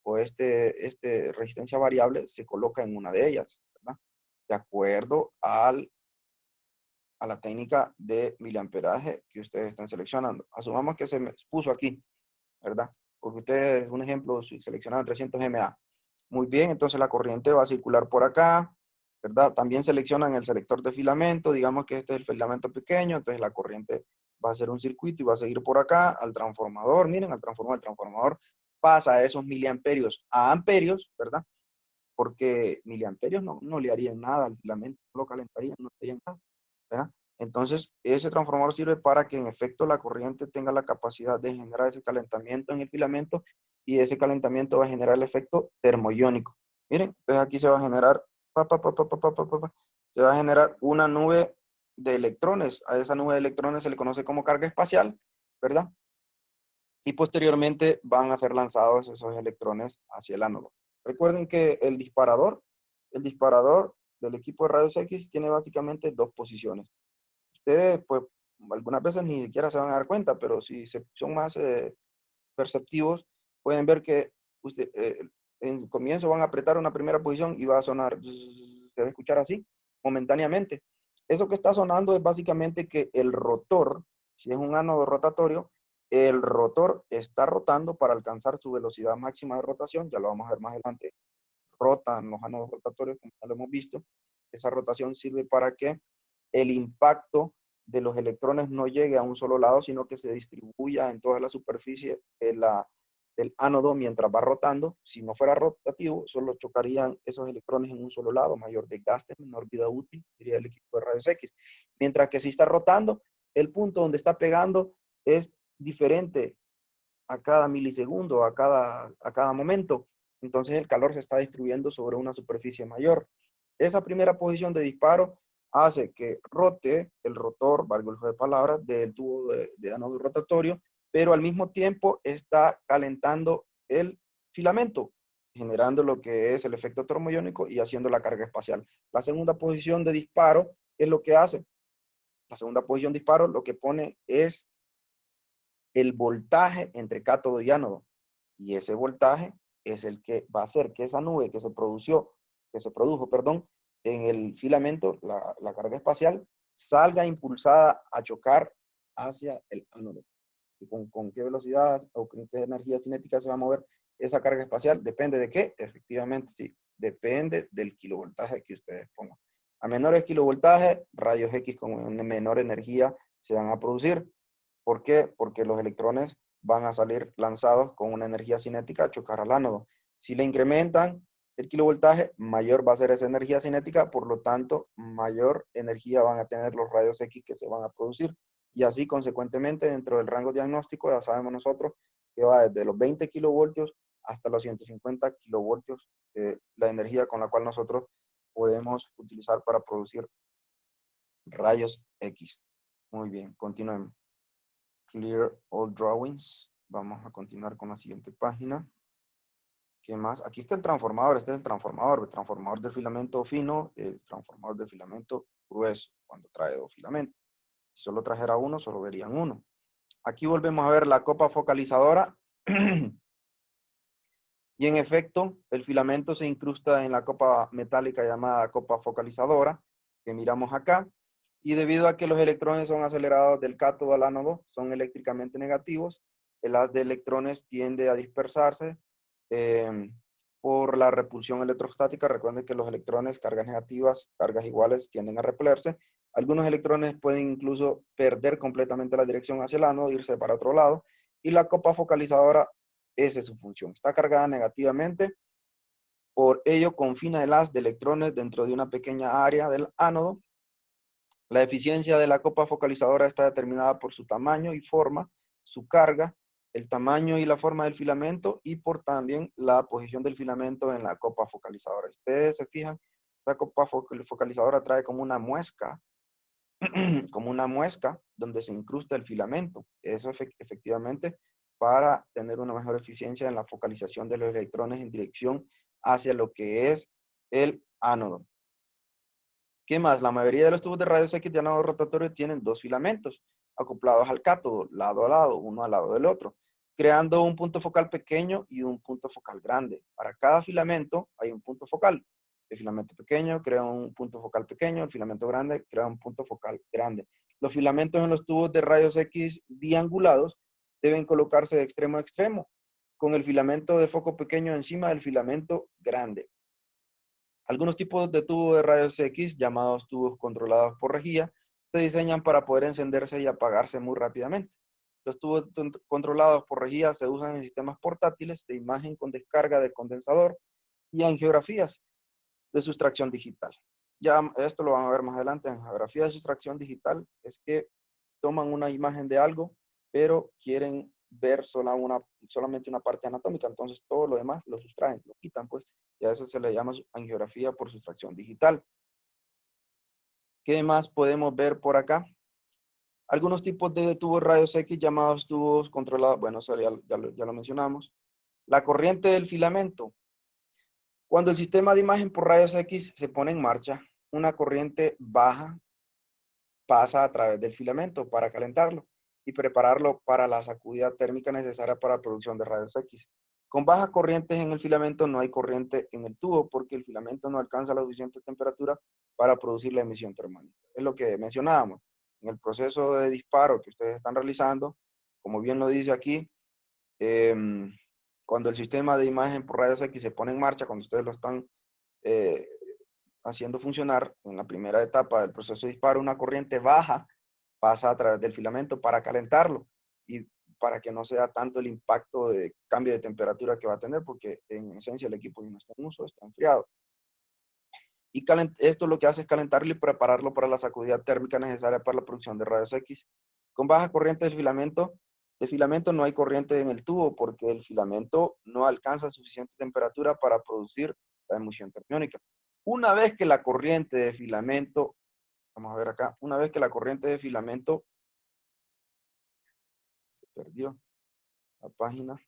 o este resistencia variable se coloca en una de ellas, ¿verdad? De acuerdo a la técnica de miliamperaje que ustedes están seleccionando. Asumamos que se me puso aquí, ¿verdad? Porque ustedes, un ejemplo, si seleccionan 300 MA. Muy bien, entonces la corriente va a circular por acá, ¿verdad? También seleccionan el selector de filamento, digamos que este es el filamento pequeño, entonces la corriente va a hacer un circuito y va a seguir por acá al transformador. Miren, el transformador pasa a esos miliamperios a amperios, ¿verdad? Porque miliamperios no le harían nada al filamento, no lo calentarían, no harían nada, ¿verdad? Entonces, ese transformador sirve para que en efecto la corriente tenga la capacidad de generar ese calentamiento en el filamento y ese calentamiento va a generar el efecto termoiónico. Miren, entonces aquí se va a generar, se va a generar una nube de electrones. A esa nube de electrones se le conoce como carga espacial, ¿verdad? Y posteriormente van a ser lanzados esos electrones hacia el ánodo. Recuerden que el disparador del equipo de rayos X tiene básicamente dos posiciones. Ustedes, pues, algunas veces ni siquiera se van a dar cuenta, pero si son más perceptivos, pueden ver que en comienzo van a apretar una primera posición y va a sonar, se va a escuchar así, momentáneamente. Eso que está sonando es básicamente que el rotor, si es un ánodo rotatorio, el rotor está rotando para alcanzar su velocidad máxima de rotación, ya lo vamos a ver más adelante. Rotan los ánodos rotatorios, como ya lo hemos visto. Esa rotación sirve para que el impacto de los electrones no llegue a un solo lado, sino que se distribuya en toda la superficie del ánodo mientras va rotando. Si no fuera rotativo, solo chocarían esos electrones en un solo lado, mayor desgaste, menor vida útil, diría el equipo de rayos X. Mientras que si está rotando, el punto donde está pegando es diferente a cada milisegundo, a cada momento. Entonces el calor se está distribuyendo sobre una superficie mayor. Esa primera posición de disparo hace que rote el rotor, valga el juego de palabras, del tubo de ánodo rotatorio, pero al mismo tiempo está calentando el filamento. generando lo que es el efecto termoiónico y haciendo la carga espacial. La segunda posición de disparo es lo que hace. La segunda posición de disparo lo que pone es el voltaje entre cátodo y ánodo. Y ese voltaje es el que va a hacer que esa nube que se produjo, perdón, en el filamento, la carga espacial, salga impulsada a chocar hacia el ánodo. ¿Y con qué velocidad o con qué energía cinética se va a mover esa carga espacial? ¿Depende de qué? Efectivamente, sí. Depende del kilovoltaje que ustedes pongan. A menores kilovoltajes, rayos X con menor energía se van a producir. ¿Por qué? Porque los electrones van a salir lanzados con una energía cinética a chocar al ánodo. Si le incrementan el kilovoltaje, mayor va a ser esa energía cinética, por lo tanto, mayor energía van a tener los rayos X que se van a producir. Y así, consecuentemente, dentro del rango diagnóstico, ya sabemos nosotros que va desde los 20 kilovoltios hasta los 150 kilovoltios, la energía con la cual nosotros podemos utilizar para producir rayos X. Muy bien, continuemos. Clear all drawings. Vamos a continuar con la siguiente página. ¿Qué más? Aquí está el transformador. Este es el transformador de filamento fino, el transformador de filamento grueso, cuando trae dos filamentos. Si solo trajera uno, solo verían uno. Aquí volvemos a ver la copa focalizadora. Y en efecto, el filamento se incrusta en la copa metálica llamada copa focalizadora, que miramos acá. Y debido a que los electrones son acelerados del cátodo al ánodo, son eléctricamente negativos, el haz de electrones tiende a dispersarse por la repulsión electrostática. Recuerden que los electrones, cargas negativas, cargas iguales, tienden a repelerse. Algunos electrones pueden incluso perder completamente la dirección hacia el ánodo, irse para otro lado. Y la copa focalizadora, esa es su función. Está cargada negativamente, por ello confina el haz de electrones dentro de una pequeña área del ánodo. La eficiencia de la copa focalizadora está determinada por su tamaño y forma, su carga, el tamaño y la forma del filamento y por también la posición del filamento en la copa focalizadora. Ustedes se fijan, la copa focalizadora trae como una muesca, donde se incrusta el filamento. Eso efectivamente para tener una mejor eficiencia en la focalización de los electrones en dirección hacia lo que es el ánodo. ¿Qué más? La mayoría de los tubos de rayos X de ánodo rotatorio tienen dos filamentos acoplados al cátodo, lado a lado, uno al lado del otro, creando un punto focal pequeño y un punto focal grande. Para cada filamento hay un punto focal. El filamento pequeño crea un punto focal pequeño, el filamento grande crea un punto focal grande. Los filamentos en los tubos de rayos X biangulados deben colocarse de extremo a extremo, con el filamento de foco pequeño encima del filamento grande. Algunos tipos de tubos de rayos X, llamados tubos controlados por rejilla, se diseñan para poder encenderse y apagarse muy rápidamente. Los tubos controlados por rejilla se usan en sistemas portátiles de imagen con descarga del condensador y en geografías de sustracción digital. Ya esto lo van a ver más adelante. En geografía de sustracción digital es que toman una imagen de algo, pero quieren ver solamente una parte anatómica, entonces todo lo demás lo sustraen, lo quitan, pues, y a eso se le llama angiografía por sustracción digital. ¿Qué más podemos ver por acá? Algunos tipos de tubos rayos X llamados tubos controlados, bueno, eso ya lo mencionamos. La corriente del filamento. Cuando el sistema de imagen por rayos X se pone en marcha, una corriente baja pasa a través del filamento para calentarlo y prepararlo para la sacudida térmica necesaria para la producción de rayos X. Con bajas corrientes en el filamento no hay corriente en el tubo porque el filamento no alcanza la suficiente temperatura para producir la emisión termónica. Es lo que mencionábamos. En el proceso de disparo que ustedes están realizando, como bien lo dice aquí, cuando el sistema de imagen por rayos X se pone en marcha, cuando ustedes lo están haciendo funcionar en la primera etapa del proceso de disparo, una corriente baja pasa a través del filamento para calentarlo y para que no sea tanto el impacto de cambio de temperatura que va a tener, porque en esencia el equipo no está en uso, está enfriado. Y esto lo que hace es calentarlo y prepararlo para la sacudida térmica necesaria para la producción de rayos X. Con baja corriente del filamento no hay corriente en el tubo porque el filamento no alcanza suficiente temperatura para producir la emisión termiónica. Una vez que la corriente de filamento, vamos a ver acá, una vez que la corriente de filamento, se perdió la página.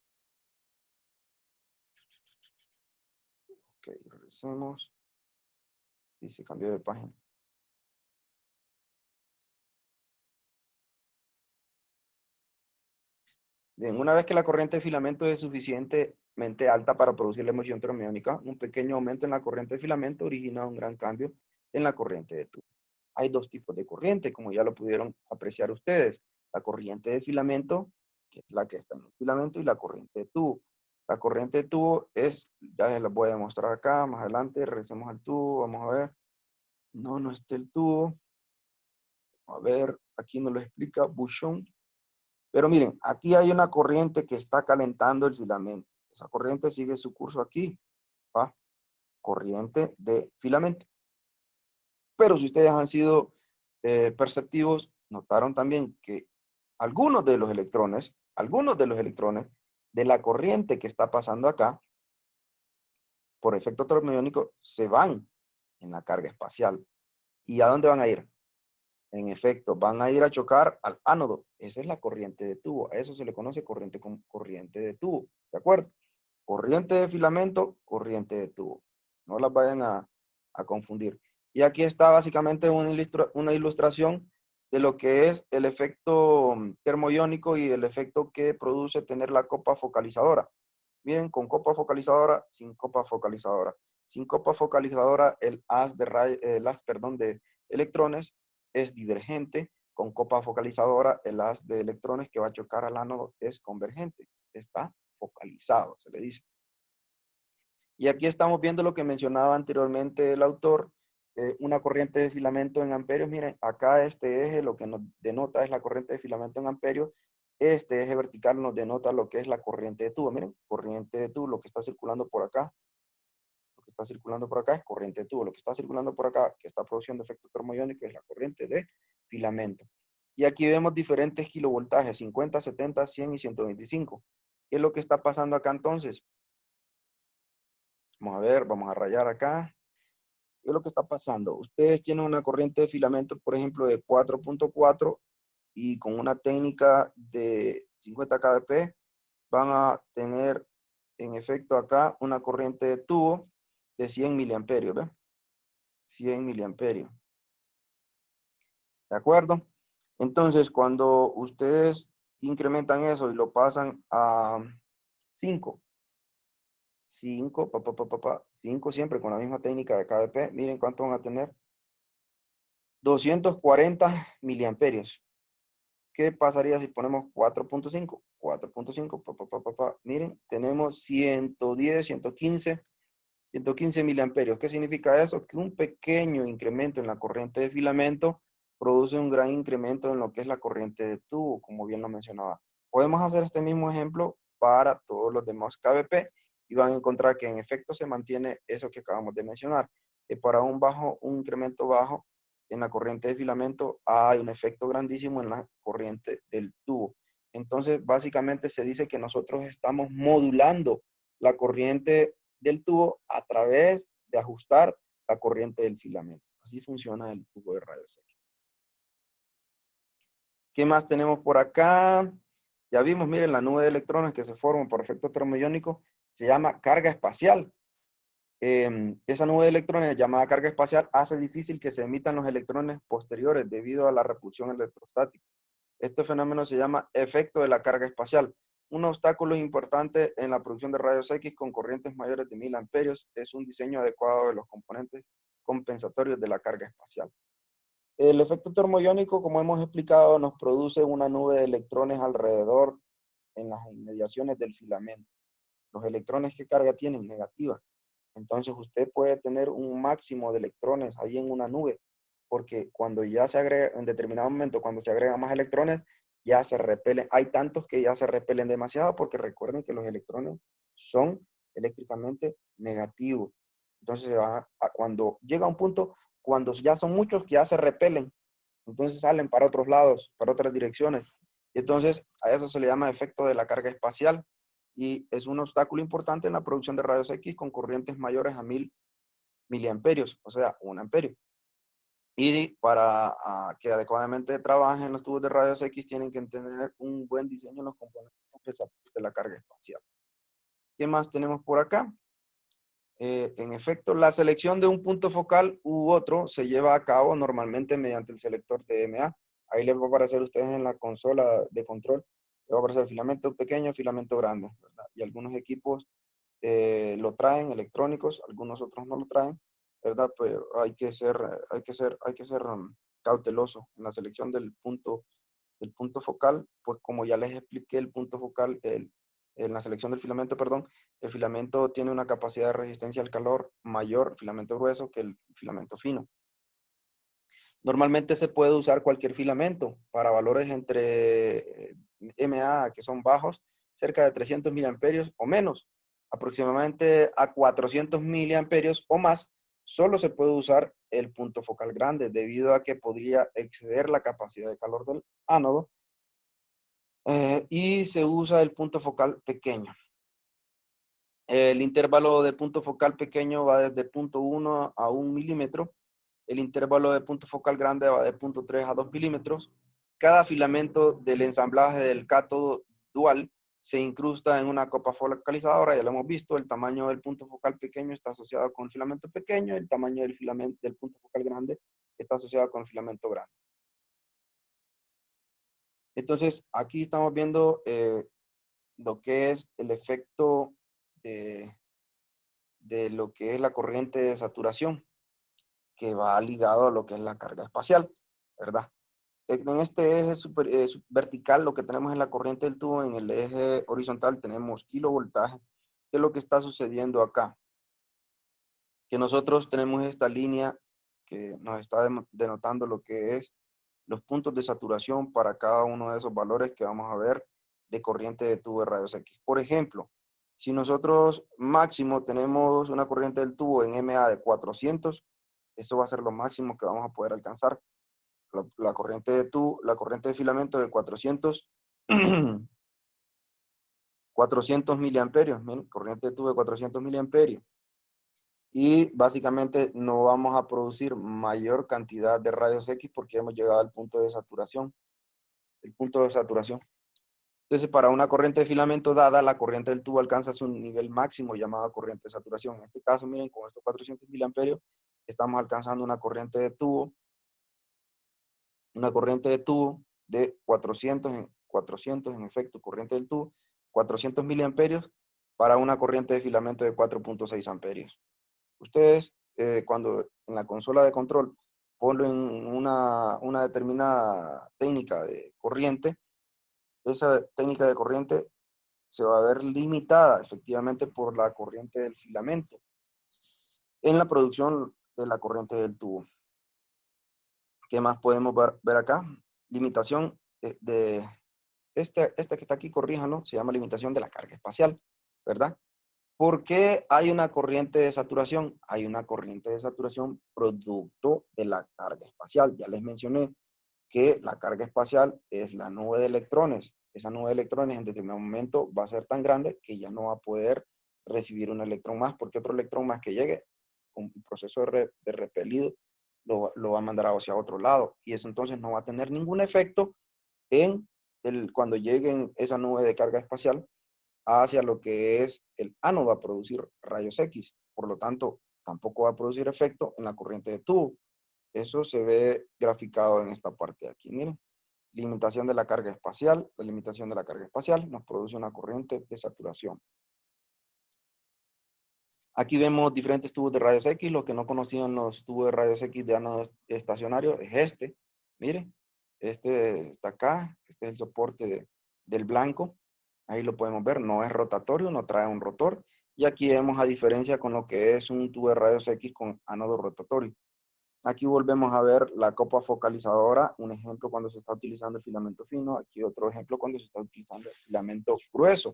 Ok, regresemos. Y se cambió de página. Bien, una vez que la corriente de filamento es suficientemente alta para producir la emisión termodiónica, un pequeño aumento en la corriente de filamento origina un gran cambio en la corriente de tubo. Hay dos tipos de corriente, como ya lo pudieron apreciar ustedes. La corriente de filamento, que es la que está en el filamento, y la corriente de tubo. La corriente de tubo es, ya les la voy a demostrar acá, más adelante, regresemos al tubo, vamos a ver. No está el tubo. A ver, aquí nos lo explica Buchon. Pero miren, aquí hay una corriente que está calentando el filamento. Esa corriente sigue su curso aquí, ¿va? Corriente de filamento. Pero si ustedes han sido perceptivos, notaron también que algunos de los electrones de la corriente que está pasando acá, por efecto termodinámico, se van en la carga espacial. ¿Y a dónde van a ir? En efecto, van a ir a chocar al ánodo. Esa es la corriente de tubo. A eso se le conoce corriente de tubo. ¿De acuerdo? Corriente de filamento, corriente de tubo. No las vayan a confundir. Y aquí está básicamente una ilustración de lo que es el efecto termoiónico y el efecto que produce tener la copa focalizadora. Miren, con copa focalizadora, sin copa focalizadora. Sin copa focalizadora, el haz de electrones es divergente. Con copa focalizadora, el haz de electrones que va a chocar al ánodo es convergente. Está focalizado, se le dice. Y aquí estamos viendo lo que mencionaba anteriormente el autor, una corriente de filamento en amperios. Miren, acá este eje lo que nos denota es la corriente de filamento en amperios. Este eje vertical nos denota lo que es la corriente de tubo. Miren, corriente de tubo, lo que está circulando por acá. Lo que está circulando por acá es corriente de tubo. Lo que está circulando por acá, que está produciendo efecto termoiónico, es la corriente de filamento. Y aquí vemos diferentes kilovoltajes, 50, 70, 100 y 125. ¿Qué es lo que está pasando acá entonces? Vamos a ver, vamos a rayar acá. ¿Qué es lo que está pasando? Ustedes tienen una corriente de filamento, por ejemplo, de 4.4 y con una técnica de 50 kbp van a tener en efecto acá una corriente de tubo de 100 miliamperios, ¿ve? 100 miliamperios. ¿De acuerdo? Entonces, cuando ustedes incrementan eso y lo pasan a 5, 5 siempre con la misma técnica de kbp, miren cuánto van a tener. 240 miliamperios. ¿Qué pasaría si ponemos 4.5? 4.5, miren, tenemos 110, 115 miliamperios. ¿Qué significa eso? Que un pequeño incremento en la corriente de filamento produce un gran incremento en lo que es la corriente de tubo, como bien lo mencionaba. Podemos hacer este mismo ejemplo para todos los demás kbp y van a encontrar que en efecto se mantiene eso que acabamos de mencionar, que para un incremento bajo en la corriente de filamento hay un efecto grandísimo en la corriente del tubo. Entonces, básicamente se dice que nosotros estamos modulando la corriente del tubo a través de ajustar la corriente del filamento. Así funciona el tubo de rayos X. ¿Qué más tenemos por acá? Ya vimos, miren, la nube de electrones que se forman por efecto termoiónico se llama carga espacial. Esa nube de electrones llamada carga espacial hace difícil que se emitan los electrones posteriores debido a la repulsión electrostática. Este fenómeno se llama efecto de la carga espacial. Un obstáculo importante en la producción de rayos X con corrientes mayores de 1000 amperios es un diseño adecuado de los componentes compensatorios de la carga espacial. El efecto termoiónico, como hemos explicado, nos produce una nube de electrones alrededor en las inmediaciones del filamento. Los electrones que carga tienen negativa. Entonces usted puede tener un máximo de electrones ahí en una nube, porque cuando ya se agrega, en determinado momento, cuando se agregan más electrones, ya se repelen. Hay tantos que ya se repelen demasiado, porque recuerden que los electrones son eléctricamente negativos. Entonces, cuando llega un punto, cuando ya son muchos que ya se repelen, entonces salen para otros lados, para otras direcciones. Entonces, a eso se le llama efecto de la carga espacial y es un obstáculo importante en la producción de rayos X con corrientes mayores a 1000 miliamperios, o sea, 1 amperio. Y para que adecuadamente trabajen los tubos de rayos X tienen que tener un buen diseño en los componentes compensatorios de la carga espacial. ¿Qué más tenemos por acá? En efecto, la selección de un punto focal u otro se lleva a cabo normalmente mediante el selector de MA. Ahí les va a aparecer a ustedes en la consola de control, les va a aparecer filamento pequeño, filamento grande, ¿verdad? Y algunos equipos lo traen electrónicos, algunos otros no lo traen, ¿verdad? Pero hay que ser cauteloso en la selección del punto focal, pues como ya les expliqué, el punto focal, en la selección del filamento, perdón, el filamento tiene una capacidad de resistencia al calor mayor, el filamento grueso, que el filamento fino. Normalmente se puede usar cualquier filamento para valores entre MA, que son bajos, cerca de 300 miliamperios o menos, aproximadamente a 400 miliamperios o más. Solo se puede usar el punto focal grande debido a que podría exceder la capacidad de calor del ánodo, y se usa el punto focal pequeño. El intervalo de punto focal pequeño va desde 0.1 a 1 milímetro. El intervalo de punto focal grande va de 0.3 a 2 milímetros. Cada filamento del ensamblaje del cátodo dual se incrusta en una copa focalizadora, ya lo hemos visto. El tamaño del punto focal pequeño está asociado con el filamento pequeño, el tamaño del punto focal grande está asociado con el filamento grande. Entonces, aquí estamos viendo lo que es el efecto de lo que es la corriente de saturación, que va ligado a lo que es la carga espacial, ¿verdad? En este eje vertical, lo que tenemos es la corriente del tubo. En el eje horizontal tenemos kilovoltaje. ¿Qué es lo que está sucediendo acá? Que nosotros tenemos esta línea que nos está denotando lo que es los puntos de saturación para cada uno de esos valores que vamos a ver de corriente de tubo de rayos X. Por ejemplo, si nosotros máximo tenemos una corriente del tubo en MA de 400, eso va a ser lo máximo que vamos a poder alcanzar. La corriente de filamento de 400, 400 miliamperios, miren, corriente de tubo de 400 miliamperios. Y básicamente no vamos a producir mayor cantidad de rayos X porque hemos llegado al punto de saturación. El punto de saturación. Entonces, para una corriente de filamento dada, la corriente del tubo alcanza su nivel máximo llamado corriente de saturación. En este caso, miren, con estos 400 miliamperios, estamos alcanzando una corriente de tubo de 400 en efecto, corriente del tubo, 400 miliamperios para una corriente de filamento de 4.6 amperios. Ustedes, cuando en la consola de control ponen una determinada técnica de corriente, esa técnica de corriente se va a ver limitada efectivamente por la corriente del filamento en la producción de la corriente del tubo. ¿Qué más podemos ver acá? Limitación de este que está aquí, corríjanlo, se llama limitación de la carga espacial, ¿verdad? ¿Por qué hay una corriente de saturación? Hay una corriente de saturación producto de la carga espacial. Ya les mencioné que la carga espacial es la nube de electrones. Esa nube de electrones en determinado momento va a ser tan grande que ya no va a poder recibir un electrón más, porque otro electrón más que llegue, con un proceso de repelido, lo va a mandar hacia otro lado. Y eso entonces no va a tener ningún efecto cuando lleguen esa nube de carga espacial hacia lo que es el ánodo, a producir rayos X. Por lo tanto, tampoco va a producir efecto en la corriente de tubo. Eso se ve graficado en esta parte de aquí. Miren, limitación de la carga espacial. La limitación de la carga espacial nos produce una corriente de saturación. Aquí vemos diferentes tubos de rayos X. Los que no conocían los tubos de rayos X de ánodo estacionario es este. Miren, este está acá. Este es el soporte del blanco. Ahí lo podemos ver. No es rotatorio, no trae un rotor. Y aquí vemos a diferencia con lo que es un tubo de rayos X con ánodo rotatorio. Aquí volvemos a ver la copa focalizadora, un ejemplo cuando se está utilizando el filamento fino, aquí otro ejemplo cuando se está utilizando el filamento grueso.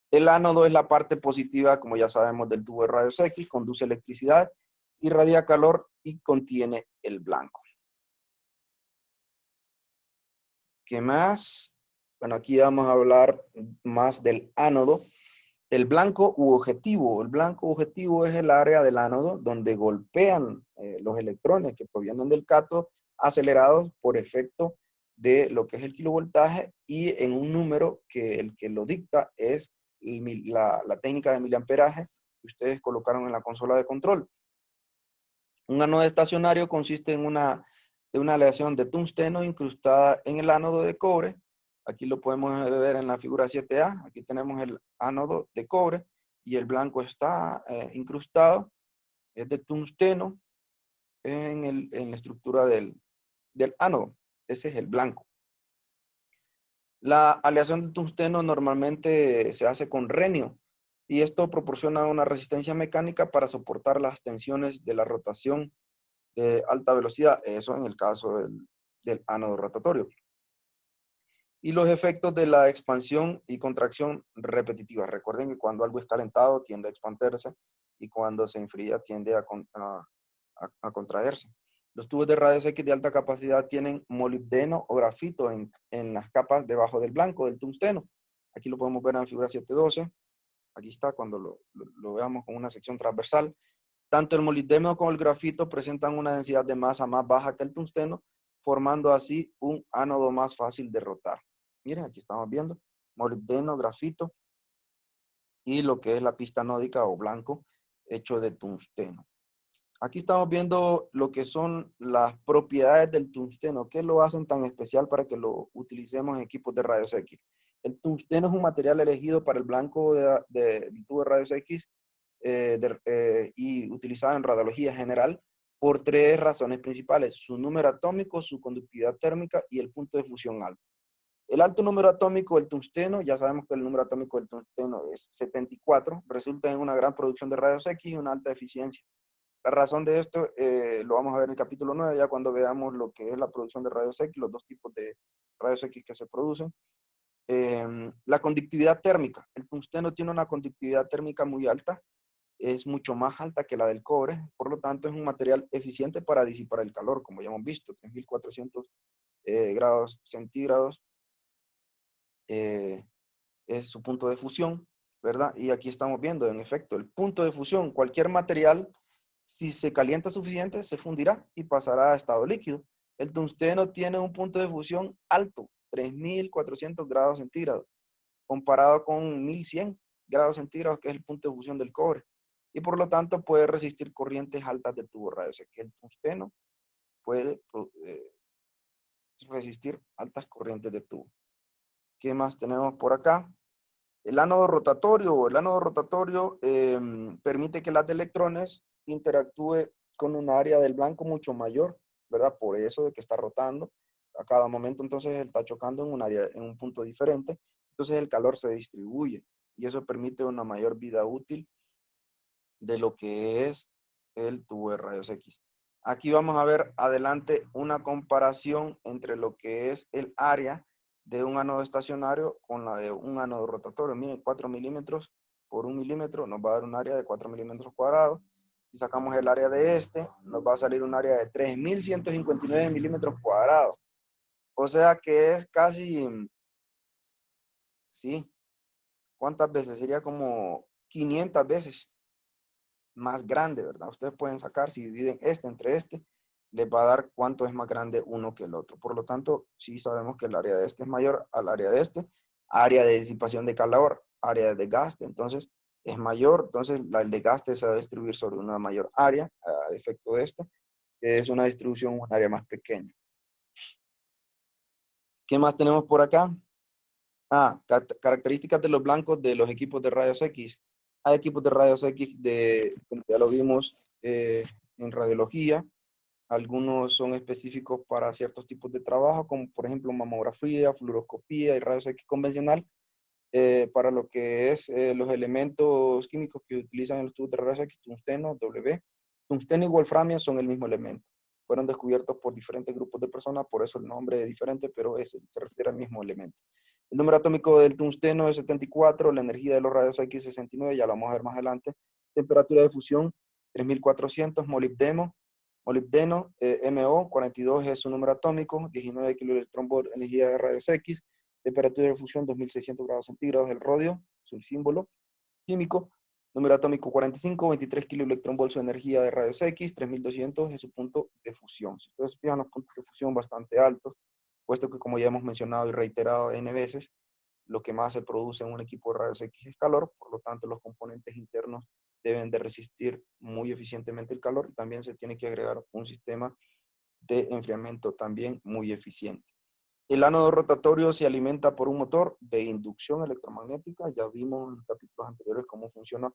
El ánodo es la parte positiva, como ya sabemos, del tubo de rayos X, conduce electricidad, irradia calor y contiene el blanco. ¿Qué más? Bueno, aquí vamos a hablar más del ánodo. El blanco u objetivo. El blanco objetivo es el área del ánodo donde golpean los electrones que provienen del cátodo acelerados por efecto de lo que es el kilovoltaje y en un número que el que lo dicta es la técnica de miliamperaje que ustedes colocaron en la consola de control. Un ánodo estacionario consiste en una aleación de tungsteno incrustada en el ánodo de cobre. Aquí lo podemos ver en la figura 7A. Aquí tenemos el ánodo de cobre y el blanco está incrustado. Es de tungsteno en la estructura del ánodo. Ese es el blanco. La aleación del tungsteno normalmente se hace con renio y esto proporciona una resistencia mecánica para soportar las tensiones de la rotación de alta velocidad, eso en el caso del ánodo rotatorio. Y los efectos de la expansión y contracción repetitiva. Recuerden que cuando algo es calentado tiende a expandirse y cuando se enfría tiende a contraerse. Los tubos de rayos X de alta capacidad tienen molibdeno o grafito en las capas debajo del blanco, del tungsteno. Aquí lo podemos ver en la figura 712. Aquí está cuando lo veamos con una sección transversal. Tanto el molibdeno como el grafito presentan una densidad de masa más baja que el tungsteno, formando así un ánodo más fácil de rotar. Miren, aquí estamos viendo molibdeno, grafito y lo que es la pista anódica o blanco hecho de tungsteno. Aquí estamos viendo lo que son las propiedades del tungsteno. ¿Qué lo hacen tan especial para que lo utilicemos en equipos de rayos X? El tungsteno es un material elegido para el blanco del tubo de rayos X y utilizado en radiología general por tres razones principales: su número atómico, su conductividad térmica y el punto de fusión alto. El alto número atómico del tungsteno, ya sabemos que el número atómico del tungsteno es 74, resulta en una gran producción de rayos X y una alta eficiencia. La razón de esto lo vamos a ver en el capítulo 9, ya cuando veamos lo que es la producción de rayos X, los dos tipos de rayos X que se producen. La conductividad térmica. El tungsteno tiene una conductividad térmica muy alta, es mucho más alta que la del cobre, por lo tanto es un material eficiente para disipar el calor, como ya hemos visto, 3400 grados centígrados es su punto de fusión, ¿verdad? Y aquí estamos viendo, en efecto, el punto de fusión. Cualquier material, si se calienta suficiente, se fundirá y pasará a estado líquido. El tungsteno tiene un punto de fusión alto, 3400 grados centígrados, comparado con 1100 grados centígrados, que es el punto de fusión del cobre. Y por lo tanto puede resistir corrientes altas de tubo radio. O sea que el tungsteno puede resistir altas corrientes de tubo. ¿Qué más tenemos por acá? El ánodo rotatorio. El ánodo rotatorio permite que las de electrones interactúe con un área del blanco mucho mayor, ¿verdad? Por eso de que está rotando. A cada momento entonces está chocando en un área, en un punto diferente. Entonces el calor se distribuye y eso permite una mayor vida útil de lo que es el tubo de rayos X. Aquí vamos a ver adelante una comparación entre lo que es el área de un ánodo estacionario con la de un ánodo rotatorio. Miren, 4 milímetros por 1 milímetro nos va a dar un área de 4 milímetros cuadrados. Si sacamos el área de este, nos va a salir un área de 3159 milímetros cuadrados. O sea que es casi, sí, ¿cuántas veces? Sería como 500 veces más grande, ¿verdad? Ustedes pueden sacar, si dividen este entre este, les va a dar cuánto es más grande uno que el otro. Por lo tanto, sí sabemos que el área de este es mayor al área de este, área de disipación de calor, área de desgaste, entonces es mayor, entonces el desgaste se va a distribuir sobre una mayor área, a efecto de este, que es una distribución, un área más pequeña. ¿Qué más tenemos por acá? Características de los blancos de los equipos de rayos X. Hay equipos de rayos X como ya lo vimos en radiología. Algunos son específicos para ciertos tipos de trabajo, como por ejemplo mamografía, fluoroscopía y rayos X convencional. Para lo que es los elementos químicos que utilizan en los tubos de rayos X, tungsteno, W. Tungsteno y wolframio son el mismo elemento. Fueron descubiertos por diferentes grupos de personas, por eso el nombre es diferente, pero se refiere al mismo elemento. El número atómico del tungsteno es 74, la energía de los rayos X 69, ya lo vamos a ver más adelante. Temperatura de fusión 3400, molibdeno, MO 42 es su número atómico, 19 kiloelectronvolt energía de rayos X, temperatura de fusión 2600 grados centígrados, el rodio, su símbolo químico, número atómico 45, 23 kiloelectronvolts su energía de rayos X, 3200 es su punto de fusión. Si ustedes fijan, los puntos de fusión bastante altos, puesto que como ya hemos mencionado y reiterado N veces, lo que más se produce en un equipo de rayos X es calor, por lo tanto los componentes internos deben de resistir muy eficientemente el calor y también se tiene que agregar un sistema de enfriamiento también muy eficiente. El ánodo rotatorio se alimenta por un motor de inducción electromagnética. Ya vimos en los capítulos anteriores cómo funciona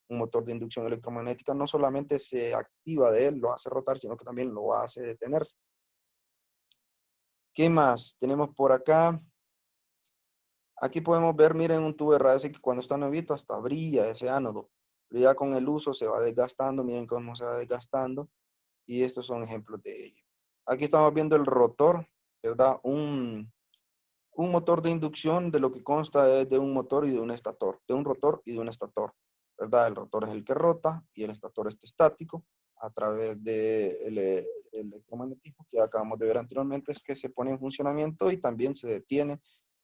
un motor de inducción electromagnética. No solamente se activa de él, lo hace rotar, sino que también lo hace detenerse. ¿Qué más tenemos por acá? Aquí podemos ver, miren, un tubo de rayos X cuando está nuevito hasta brilla ese ánodo. Pero ya con el uso se va desgastando, miren cómo se va desgastando. Y estos son ejemplos de ello. Aquí estamos viendo el rotor, ¿verdad? Un motor de inducción de lo que consta es de un motor y de un estator, de un rotor y de un estator, ¿verdad? El rotor es el que rota y el estator está estático a través del electromagnetismo que acabamos de ver anteriormente, es que se pone en funcionamiento y también se detiene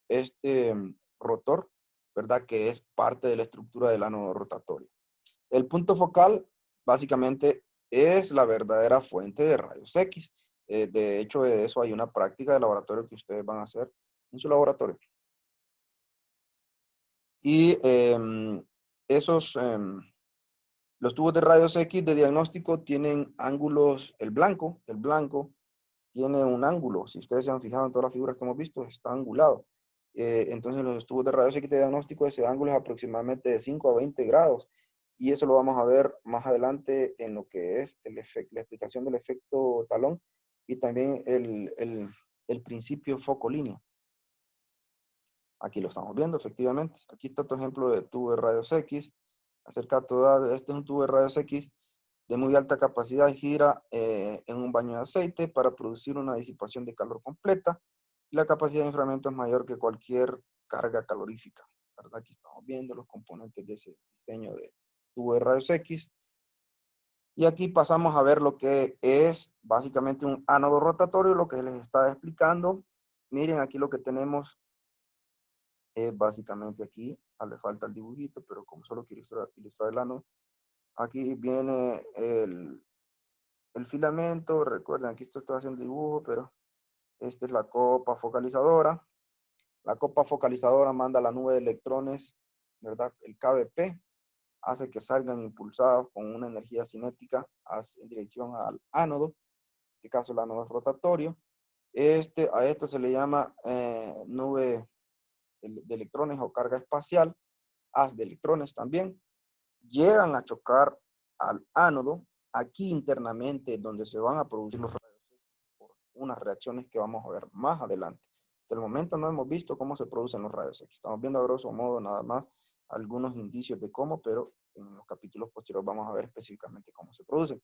este rotor, ¿verdad? Que es parte de la estructura del ánodo rotatorio. El punto focal básicamente es la verdadera fuente de rayos X. De hecho, de eso hay una práctica de laboratorio que ustedes van a hacer en su laboratorio. Y los tubos de rayos X de diagnóstico tienen ángulos, el blanco tiene un ángulo. Si ustedes se han fijado en todas las figuras que hemos visto, está angulado. Entonces los tubos de rayos X de diagnóstico, ese ángulo es aproximadamente de 5 a 20 grados. Y eso lo vamos a ver más adelante en lo que es la explicación del efecto talón y también el principio foco-línea. Aquí lo estamos viendo, efectivamente. Aquí está otro ejemplo de tubo de rayos X. Acerca toda, este es un tubo de rayos X de muy alta capacidad, gira en un baño de aceite para producir una disipación de calor completa. Y la capacidad de enfriamiento es mayor que cualquier carga calorífica, ¿verdad? Aquí estamos viendo los componentes de ese diseño de tubo de rayos X. Y aquí pasamos a ver lo que es básicamente un ánodo rotatorio, lo que les estaba explicando. Miren aquí lo que tenemos es básicamente aquí, le falta el dibujito, pero como solo quiero ilustrar el ánodo, aquí viene el filamento. Recuerden, aquí estoy haciendo dibujo, pero esta es la copa focalizadora. La copa focalizadora manda la nube de electrones, ¿verdad? El KBP hace que salgan impulsados con una energía cinética en dirección al ánodo. En este caso el ánodo es rotatorio. A esto se le llama nube de electrones o carga espacial, haz de electrones también. Llegan a chocar al ánodo, aquí internamente donde se van a producir los rayos por unas reacciones que vamos a ver más adelante. Hasta el momento no hemos visto cómo se producen los rayos X. Estamos viendo a grosso modo nada más algunos indicios de cómo, pero en los capítulos posteriores vamos a ver específicamente cómo se producen.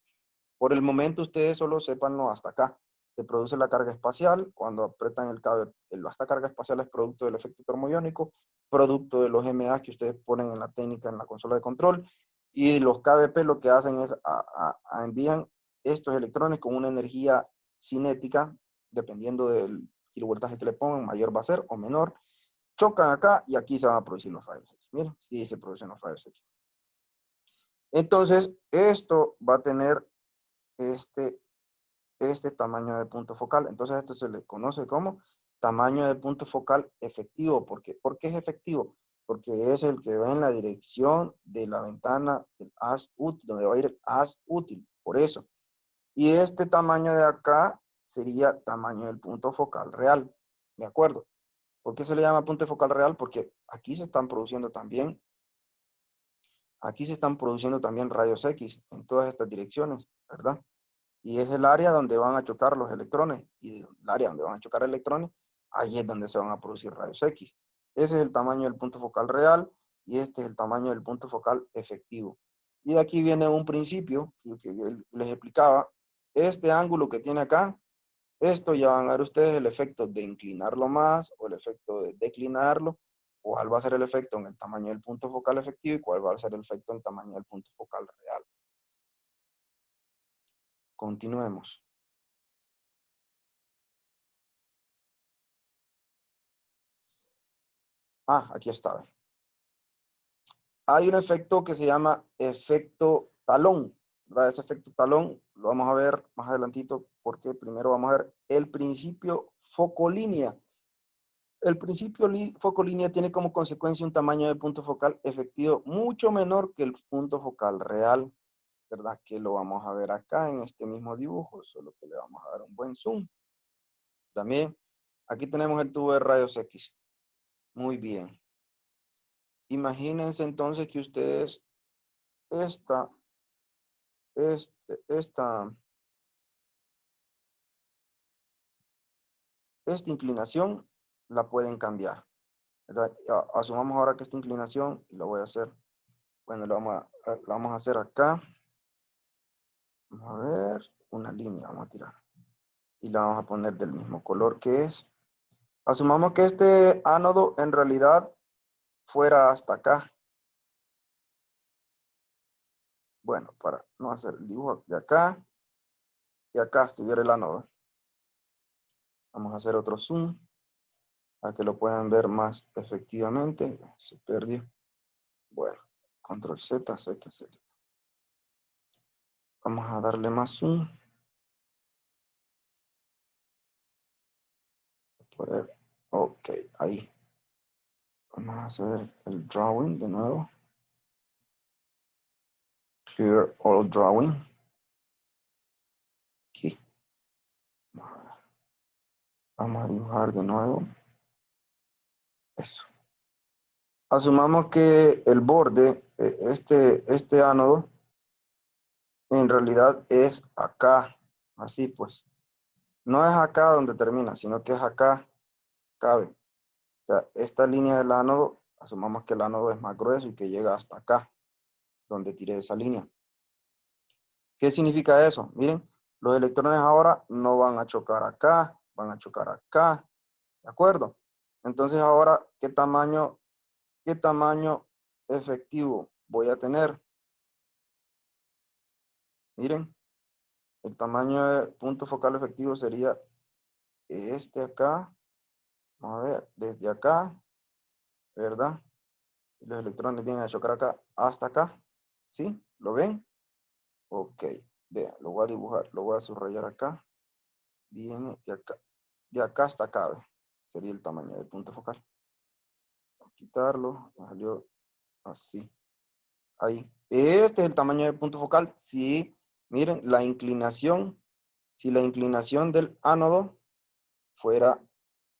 Por el momento ustedes solo sépanlo hasta acá. Se produce la carga espacial cuando apretan el cable. Esta carga espacial es producto del efecto termodiónico, producto de los MA que ustedes ponen en la técnica en la consola de control. Y los KBP lo que hacen es envían estos electrones con una energía cinética, dependiendo del kilovoltaje que le pongan, mayor va a ser o menor. Chocan acá y aquí se van a producir los rayos X. Miren, sí se producen los rayos X. Entonces, esto va a tener este tamaño de punto focal. Entonces esto se le conoce como tamaño de punto focal efectivo. ¿Por qué? ¿Por qué es efectivo? Porque es el que va en la dirección de la ventana del haz útil, donde va a ir el haz útil. Por eso. Y este tamaño de acá sería tamaño del punto focal real. ¿De acuerdo? ¿Por qué se le llama punto focal real? Porque aquí se están produciendo también rayos X en todas estas direcciones, ¿verdad? Y es el área donde van a chocar los electrones. Y el área donde van a chocar electrones, ahí es donde se van a producir rayos X. Ese es el tamaño del punto focal real y este es el tamaño del punto focal efectivo. Y de aquí viene un principio que yo les explicaba. Este ángulo que tiene acá, esto ya van a ver ustedes el efecto de inclinarlo más o el efecto de declinarlo. ¿Cuál va a ser el efecto en el tamaño del punto focal efectivo y cuál va a ser el efecto en el tamaño del punto focal real? Continuemos. Aquí está. Hay un efecto que se llama efecto talón, ¿verdad? Ese efecto talón lo vamos a ver más adelantito porque primero vamos a ver el principio focolínea. El principio foco línea tiene como consecuencia un tamaño de punto focal efectivo mucho menor que el punto focal real, ¿verdad? Que lo vamos a ver acá en este mismo dibujo, solo que le vamos a dar un buen zoom. También, aquí tenemos el tubo de rayos X. Muy bien. Imagínense entonces que ustedes esta inclinación la pueden cambiar, ¿verdad? Asumamos ahora que esta inclinación, y lo voy a hacer, bueno, lo vamos a hacer acá. Vamos a ver, una línea vamos a tirar. Y la vamos a poner del mismo color que es. Asumamos que este ánodo en realidad fuera hasta acá. Bueno, para no hacer el dibujo de acá, y acá estuviera el ánodo. Vamos a hacer otro zoom, para que lo puedan ver más efectivamente. Se perdió. Bueno, control Z, Z, Z. Vamos a darle más zoom. Ok, ahí. Vamos a hacer el drawing de nuevo. Clear all drawing. Aquí. Vamos a dibujar de nuevo. Eso. Asumamos que el borde, este ánodo, en realidad es acá. Así pues. No es acá donde termina, sino que es acá. Cabe. O sea, esta línea del ánodo, asumamos que el ánodo es más grueso y que llega hasta acá, donde tiré esa línea. ¿Qué significa eso? Miren, los electrones ahora no van a chocar acá, van a chocar acá. ¿De acuerdo? Entonces ahora, ¿qué tamaño efectivo voy a tener? Miren, el tamaño de punto focal efectivo sería este acá. Vamos a ver, desde acá, ¿verdad? Los electrones vienen a chocar acá hasta acá. ¿Sí? ¿Lo ven? Ok, vean, lo voy a dibujar, lo voy a subrayar acá. Viene de acá hasta acá, ¿ve? Sería el tamaño del punto focal. Voy a quitarlo, me salió así. Ahí. Este es el tamaño del punto focal. Sí, miren, la inclinación, si la inclinación del ánodo fuera,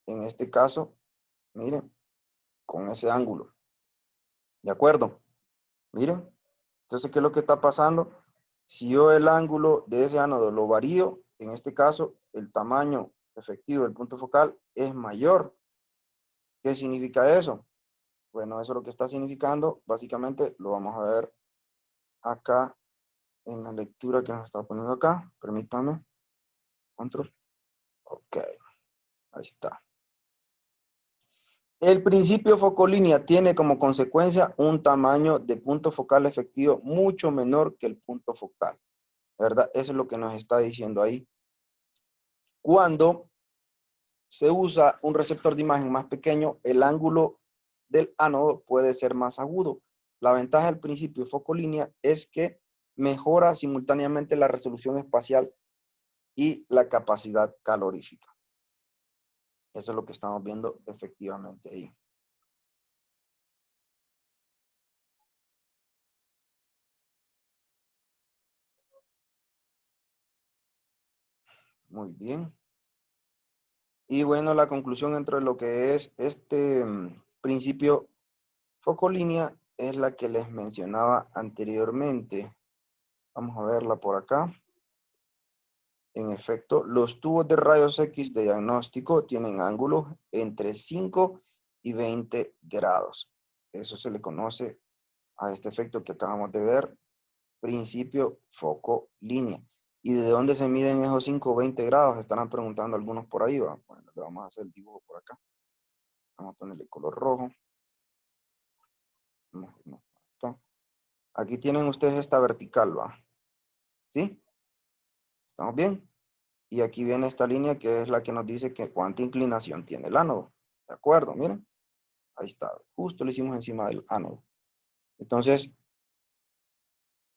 en este caso, miren, con ese ángulo. ¿De acuerdo? Miren. Entonces, ¿qué es lo que está pasando? Si yo el ángulo de ese ánodo lo varío, en este caso, el tamaño efectivo del punto focal es mayor. ¿Qué significa eso? Bueno, eso lo que está significando, básicamente, lo vamos a ver acá en la lectura que nos está poniendo acá. Permítanme. Control. Ok, ahí está. El principio focolínea tiene como consecuencia un tamaño de punto focal efectivo mucho menor que el punto focal, ¿verdad? Eso es lo que nos está diciendo ahí. Cuando se usa un receptor de imagen más pequeño, el ángulo del ánodo puede ser más agudo. La ventaja del principio focolínea es que mejora simultáneamente la resolución espacial y la capacidad calorífica. Eso es lo que estamos viendo efectivamente ahí. Muy bien. Y bueno, la conclusión entre lo que es este principio focolínea es la que les mencionaba anteriormente. Vamos a verla por acá. En efecto, los tubos de rayos X de diagnóstico tienen ángulos entre 5 y 20 grados. Eso se le conoce a este efecto que acabamos de ver, principio foco-línea. ¿Y de dónde se miden esos 5 o 20 grados? Estarán preguntando algunos por ahí. ¿Va? Bueno, le vamos a hacer el dibujo por acá. Vamos a ponerle color rojo. Acá. Aquí tienen ustedes esta vertical, ¿va? ¿Sí? ¿Estamos bien? Y aquí viene esta línea que es la que nos dice que cuánta inclinación tiene el ánodo. ¿De acuerdo? Miren. Ahí está. Justo lo hicimos encima del ánodo. Entonces,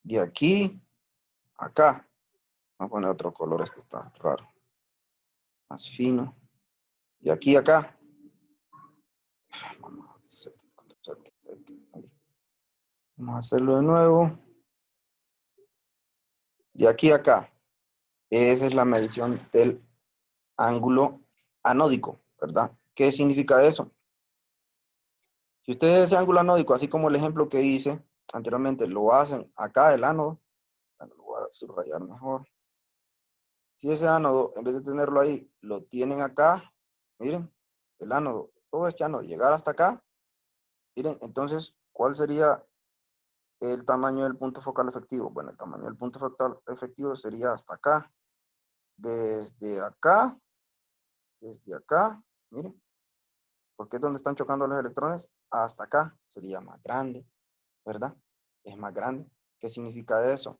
de aquí a acá. Vamos a poner otro color. Este está raro. Más fino. De aquí a acá. Vamos a hacerlo de nuevo. De aquí a acá. Esa es la medición del ángulo anódico, ¿verdad? ¿Qué significa eso? Si ustedes ese ángulo anódico, así como el ejemplo que hice anteriormente, lo hacen acá del ánodo, bueno, lo voy a subrayar mejor. Si ese ánodo, en vez de tenerlo ahí, lo tienen acá, miren, el ánodo, todo este ánodo, llegar hasta acá, miren, entonces, ¿cuál sería el tamaño del punto focal efectivo? Bueno, el tamaño del punto focal efectivo sería hasta acá, desde acá, miren, porque es donde están chocando los electrones, hasta acá, sería más grande, ¿verdad? Es más grande. ¿Qué significa eso?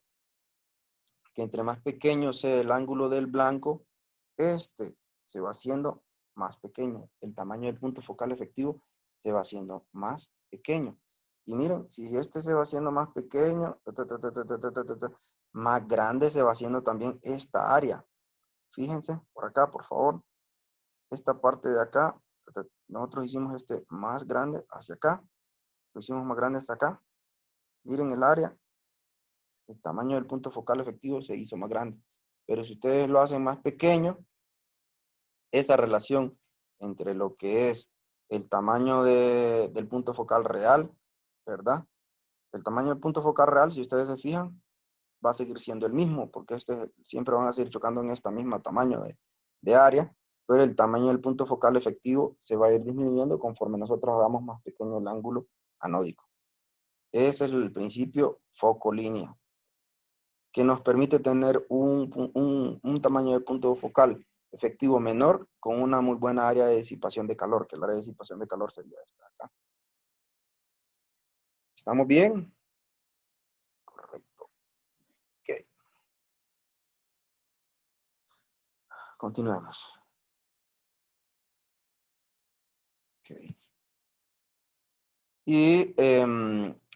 Que entre más pequeño sea el ángulo del blanco, este se va haciendo más pequeño. El tamaño del punto focal efectivo se va haciendo más pequeño. Y miren, si este se va haciendo más pequeño, más grande se va haciendo también esta área. Fíjense, por acá, por favor. Esta parte de acá, nosotros hicimos este más grande hacia acá. Lo hicimos más grande hasta acá. Miren el área. El tamaño del punto focal efectivo se hizo más grande. Pero si ustedes lo hacen más pequeño, esa relación entre lo que es el tamaño del punto focal real, ¿verdad? El tamaño del punto focal real, si ustedes se fijan, va a seguir siendo el mismo, porque siempre van a seguir chocando en esta misma tamaño de área, pero el tamaño del punto focal efectivo se va a ir disminuyendo conforme nosotros hagamos más pequeño el ángulo anódico. Ese es el principio foco-línea, que nos permite tener un tamaño de punto focal efectivo menor con una muy buena área de disipación de calor, que el área de disipación de calor sería esta de acá. ¿Estamos bien? Correcto. Ok. Continuemos. Okay. Y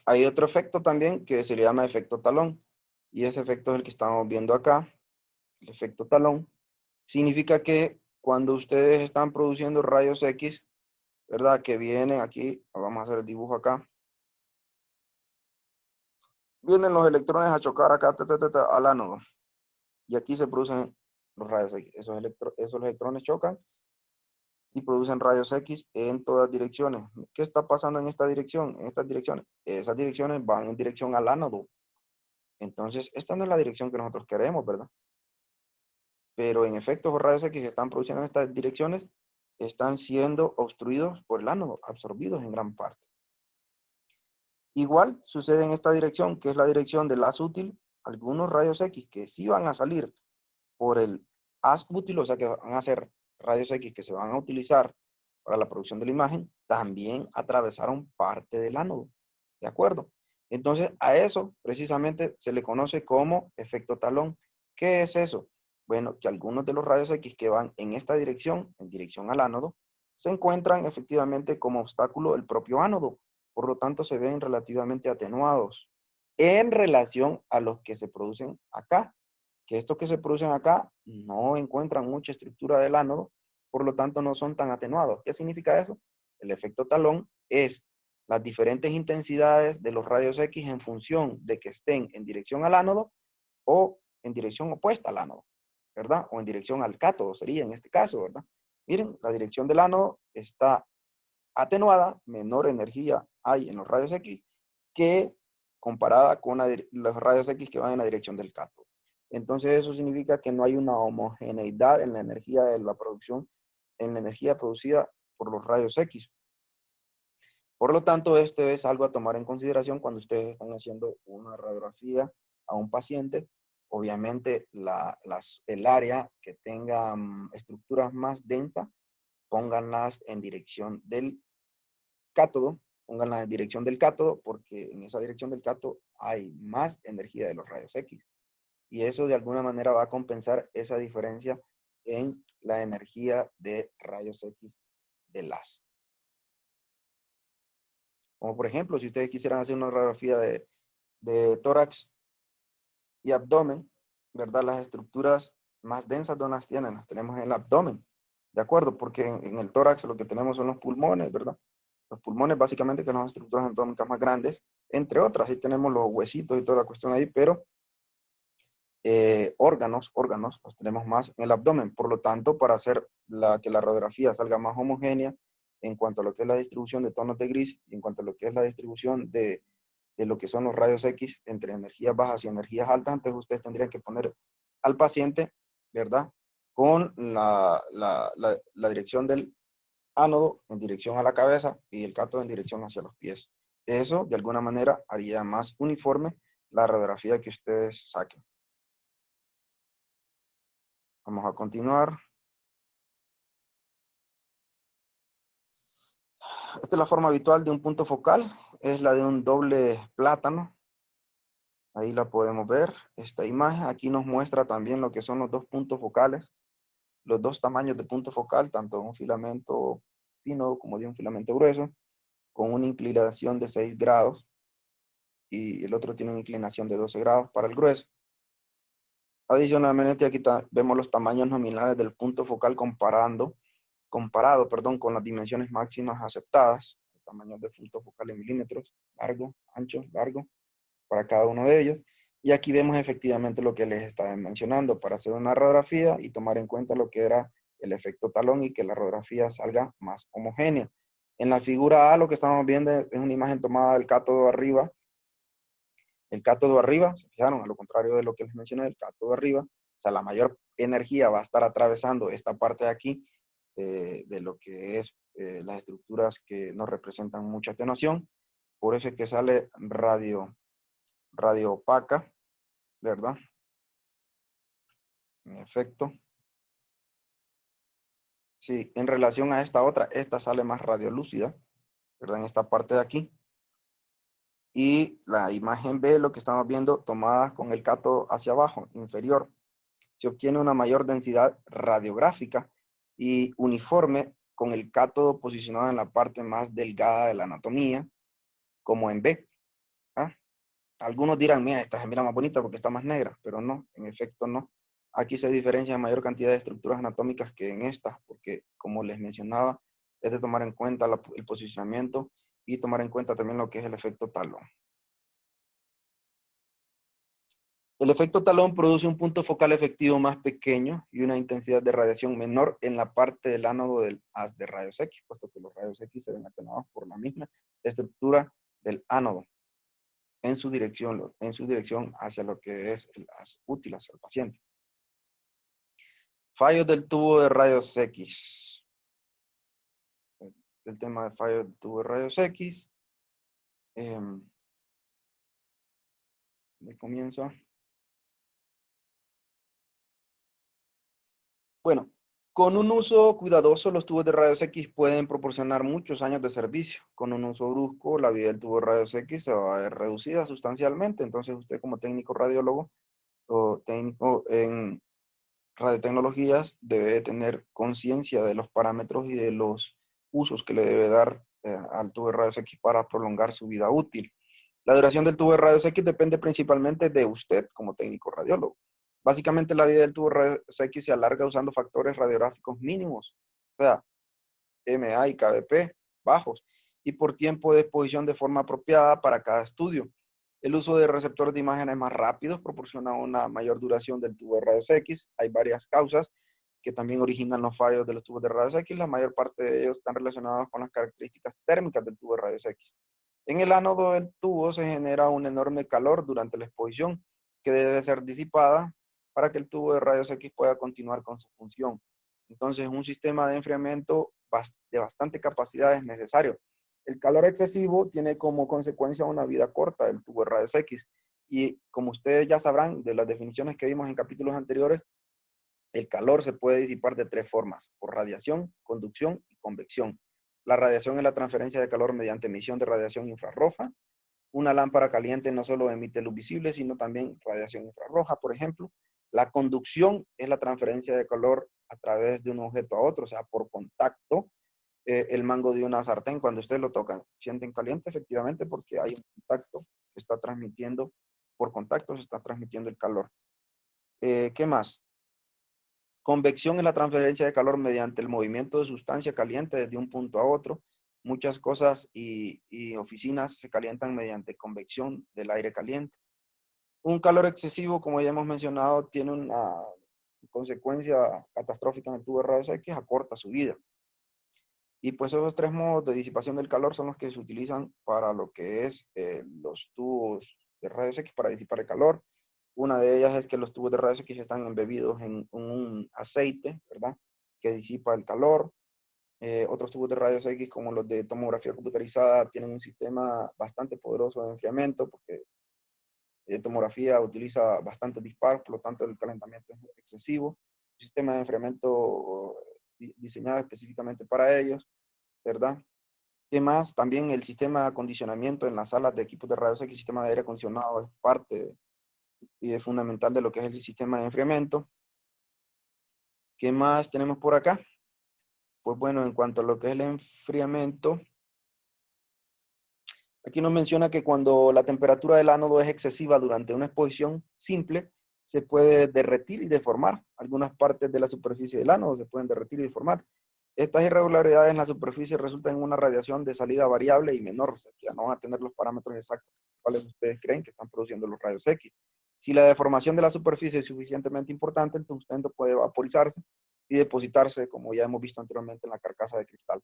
hay otro efecto también que se le llama efecto talón. Y ese efecto es el que estamos viendo acá. El efecto talón significa que cuando ustedes están produciendo rayos X, ¿verdad? Que vienen aquí, vamos a hacer el dibujo acá. Vienen los electrones a chocar acá al ánodo. Y aquí se producen los rayos X. Esos electrones chocan y producen rayos X en todas direcciones. ¿Qué está pasando en esta dirección? En estas direcciones. Esas direcciones van en dirección al ánodo. Entonces, esta no es la dirección que nosotros queremos, ¿verdad? Pero en efecto, los rayos X que están produciendo en estas direcciones están siendo obstruidos por el ánodo, absorbidos en gran parte. Igual sucede en esta dirección, que es la dirección del haz útil. Algunos rayos X que sí van a salir por el haz útil, o sea que van a ser rayos X que se van a utilizar para la producción de la imagen, también atravesaron parte del ánodo. ¿De acuerdo? Entonces, a eso precisamente se le conoce como efecto talón. ¿Qué es eso? Bueno, que algunos de los rayos X que van en esta dirección, en dirección al ánodo, se encuentran efectivamente como obstáculo el propio ánodo. Por lo tanto, se ven relativamente atenuados en relación a los que se producen acá. Que estos que se producen acá no encuentran mucha estructura del ánodo, por lo tanto no son tan atenuados. ¿Qué significa eso? El efecto talón es las diferentes intensidades de los rayos X en función de que estén en dirección al ánodo o en dirección opuesta al ánodo, ¿verdad? O en dirección al cátodo sería en este caso, ¿verdad? Miren, la dirección del ánodo está atenuada, menor energía hay en los rayos X que comparada con los rayos X que van en la dirección del cátodo. Entonces eso significa que no hay una homogeneidad en la energía de la producción, en la energía producida por los rayos X. Por lo tanto, esto es algo a tomar en consideración cuando ustedes están haciendo una radiografía a un paciente. Obviamente, el área que tenga estructuras más densas, pónganlas en dirección del cátodo, pónganlas en dirección del cátodo, porque en esa dirección del cátodo hay más energía de los rayos X. Y eso de alguna manera va a compensar esa diferencia en la energía de rayos X de las. Como por ejemplo, si ustedes quisieran hacer una radiografía de tórax y abdomen, ¿verdad? Las estructuras más densas, ¿dónde las tienen? Las tenemos en el abdomen, ¿de acuerdo? Porque en el tórax lo que tenemos son los pulmones, ¿verdad? Los pulmones básicamente, que son las estructuras anatómicas más grandes, entre otras. Ahí tenemos los huesitos y toda la cuestión ahí, pero órganos los tenemos más en el abdomen. Por lo tanto, para hacer que la radiografía salga más homogénea en cuanto a lo que es la distribución de tonos de gris y en cuanto a lo que es la distribución de lo que son los rayos X entre energías bajas y energías altas, entonces ustedes tendrían que poner al paciente, ¿verdad? Con la dirección del ánodo en dirección a la cabeza y el cátodo en dirección hacia los pies. Eso, de alguna manera, haría más uniforme la radiografía que ustedes saquen. Vamos a continuar. Esta es la forma habitual de un punto focal. Es la de un doble plátano. Ahí la podemos ver. Esta imagen aquí nos muestra también lo que son los dos puntos focales. Los dos tamaños de punto focal, tanto de un filamento fino como de un filamento grueso, con una inclinación de 6 grados. Y el otro tiene una inclinación de 12 grados para el grueso. Adicionalmente, aquí vemos los tamaños nominales del punto focal comparado, con las dimensiones máximas aceptadas. Tamaños de punto focal en milímetros, largo, ancho, largo, para cada uno de ellos. Y aquí vemos efectivamente lo que les estaba mencionando, para hacer una radiografía y tomar en cuenta lo que era el efecto talón y que la radiografía salga más homogénea. En la figura A lo que estamos viendo es una imagen tomada del cátodo arriba. El cátodo arriba, se fijaron, a lo contrario de lo que les mencioné, el cátodo arriba, o sea, la mayor energía va a estar atravesando esta parte de aquí, de lo que es las estructuras que nos representan mucha atenuación. Por eso es que sale radio opaca, ¿verdad? En efecto. Sí, en relación a esta otra, esta sale más radiolúcida, ¿verdad? En esta parte de aquí. Y la imagen B, lo que estamos viendo, tomada con el cátodo hacia abajo, inferior. Se obtiene una mayor densidad radiográfica y uniforme con el cátodo posicionado en la parte más delgada de la anatomía, como en B. ¿Ah? Algunos dirán, mira, esta se mira más bonita porque está más negra, pero no, en efecto no. Aquí se diferencia en mayor cantidad de estructuras anatómicas que en esta, porque como les mencionaba, es de tomar en cuenta el posicionamiento y tomar en cuenta también lo que es el efecto talón. El efecto talón produce un punto focal efectivo más pequeño y una intensidad de radiación menor en la parte del ánodo del haz de rayos X, puesto que los rayos X se ven atenuados por la misma estructura del ánodo en su dirección hacia lo que es el haz útil, hacia el paciente. Fallos del tubo de rayos X. El tema de fallos del tubo de rayos X. De comienzo. Bueno, con un uso cuidadoso, los tubos de rayos X pueden proporcionar muchos años de servicio. Con un uso brusco, la vida del tubo de rayos X se va a ver reducida sustancialmente. Entonces, usted como técnico radiólogo o técnico en radiotecnologías debe tener conciencia de los parámetros y de los usos que le debe dar al tubo de rayos X para prolongar su vida útil. La duración del tubo de rayos X depende principalmente de usted como técnico radiólogo. Básicamente la vida del tubo de rayos X se alarga usando factores radiográficos mínimos, o sea, MA y KBP bajos, y por tiempo de exposición de forma apropiada para cada estudio. El uso de receptores de imágenes más rápidos proporciona una mayor duración del tubo de rayos X. Hay varias causas que también originan los fallos de los tubos de rayos X. La mayor parte de ellos están relacionados con las características térmicas del tubo de rayos X. En el ánodo del tubo se genera un enorme calor durante la exposición que debe ser disipada para que el tubo de rayos X pueda continuar con su función. Entonces, un sistema de enfriamiento de bastante capacidad es necesario. El calor excesivo tiene como consecuencia una vida corta del tubo de rayos X. Y como ustedes ya sabrán de las definiciones que vimos en capítulos anteriores, el calor se puede disipar de 3 formas: por radiación, conducción y convección. La radiación es la transferencia de calor mediante emisión de radiación infrarroja. Una lámpara caliente no solo emite luz visible, sino también radiación infrarroja, por ejemplo. La conducción es la transferencia de calor a través de un objeto a otro, o sea, por contacto. El mango de una sartén, cuando ustedes lo tocan, sienten caliente efectivamente porque hay un contacto que está transmitiendo, por contacto se está transmitiendo el calor. ¿Qué más? Convección es la transferencia de calor mediante el movimiento de sustancia caliente desde un punto a otro. muchas cosas y oficinas se calientan mediante convección del aire caliente. Un calor excesivo, como ya hemos mencionado, tiene una consecuencia catastrófica en el tubo de rayos X, acorta su vida. Y pues esos tres modos de disipación del calor son los que se utilizan para lo que es los tubos de rayos X para disipar el calor. Una de ellas es que los tubos de rayos X están embebidos en un aceite, ¿verdad? Que disipa el calor. Otros tubos de rayos X, como los de tomografía computarizada, tienen un sistema bastante poderoso de enfriamiento, porque tomografía utiliza bastante disparos, por lo tanto el calentamiento es excesivo. Un sistema de enfriamiento diseñado específicamente para ellos, ¿verdad? ¿Qué más? También el sistema de acondicionamiento en las salas de equipos de rayos X, sistema de aire acondicionado, es parte y es fundamental de lo que es el sistema de enfriamiento. ¿Qué más tenemos por acá? Pues bueno, en cuanto a lo que es el enfriamiento, aquí nos menciona que cuando la temperatura del ánodo es excesiva durante una exposición simple, se puede derretir y deformar. Algunas partes de la superficie del ánodo se pueden derretir y deformar. Estas irregularidades en la superficie resultan en una radiación de salida variable y menor. O sea, que ya no van a tener los parámetros exactos cuales ustedes creen que están produciendo los rayos X. Si la deformación de la superficie es suficientemente importante, el tungsteno puede vaporizarse y depositarse, como ya hemos visto anteriormente, en la carcasa de cristal.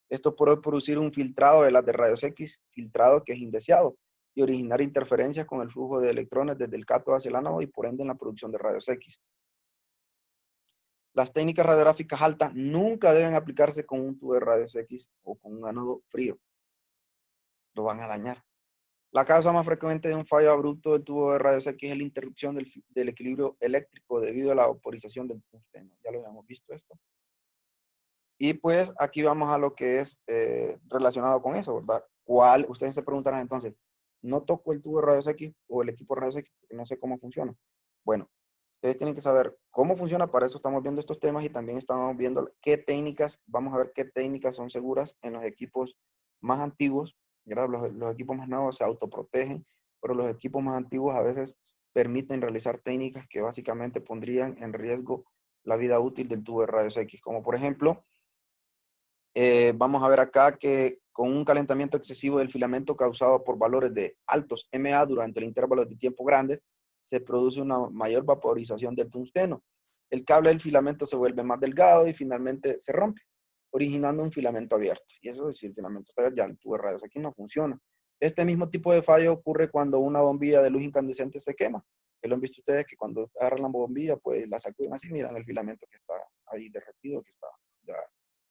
Esto puede producir un filtrado de las de rayos X, filtrado que es indeseado, y originar interferencias con el flujo de electrones desde el cátodo hacia el ánodo y por ende en la producción de rayos X. Las técnicas radiográficas altas nunca deben aplicarse con un tubo de rayos X o con un ánodo frío. Lo van a dañar. La causa más frecuente de un fallo abrupto del tubo de rayos X es la interrupción del equilibrio eléctrico debido a la vaporización del tungsteno. Ya lo habíamos visto esto. Y pues aquí vamos a lo que es relacionado con eso, ¿verdad? Ustedes se preguntarán entonces, ¿no toco el tubo de rayos X o el equipo de rayos X porque no sé cómo funciona? Bueno, ustedes tienen que saber cómo funciona, para eso estamos viendo estos temas y también estamos viendo qué técnicas, vamos a ver qué técnicas son seguras en los equipos más antiguos, ¿verdad? Los equipos más nuevos se autoprotegen, pero los equipos más antiguos a veces permiten realizar técnicas que básicamente pondrían en riesgo la vida útil del tubo de rayos X, como por ejemplo, vamos a ver acá que con un calentamiento excesivo del filamento causado por valores de altos MA durante el intervalo de tiempo grandes, se produce una mayor vaporización del tungsteno. El cable del filamento se vuelve más delgado y finalmente se rompe, originando un filamento abierto. Y eso es si el filamento está abierto, ya el tubo de rayos aquí no funciona. Este mismo tipo de fallo ocurre cuando una bombilla de luz incandescente se quema. Que lo han visto ustedes que cuando agarran la bombilla, pues la sacuden así, miran el filamento que está ahí derretido, que está ya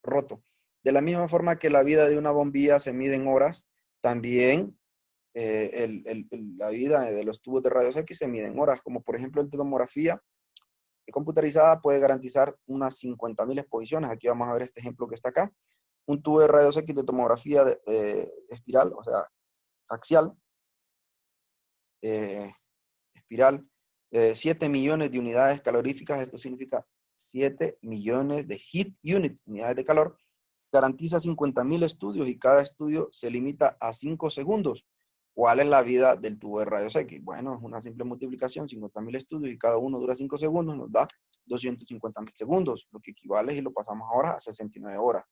roto. De la misma forma que la vida de una bombilla se mide en horas, también la vida de los tubos de rayos X se mide en horas, como por ejemplo el de tomografía computarizada puede garantizar unas 50.000 exposiciones. Aquí vamos a ver este ejemplo que está acá. Un tubo de rayos X de tomografía espiral, o sea, axial, espiral, 7 millones de unidades caloríficas, esto significa 7 millones de heat unit, unidades de calor, garantiza 50.000 estudios y cada estudio se limita a 5 segundos. ¿Cuál es la vida del tubo de rayos X? Bueno, es una simple multiplicación, 50.000 estudios y cada uno dura 5 segundos, nos da 250.000 segundos, lo que equivale, y lo pasamos ahora, a 69 horas.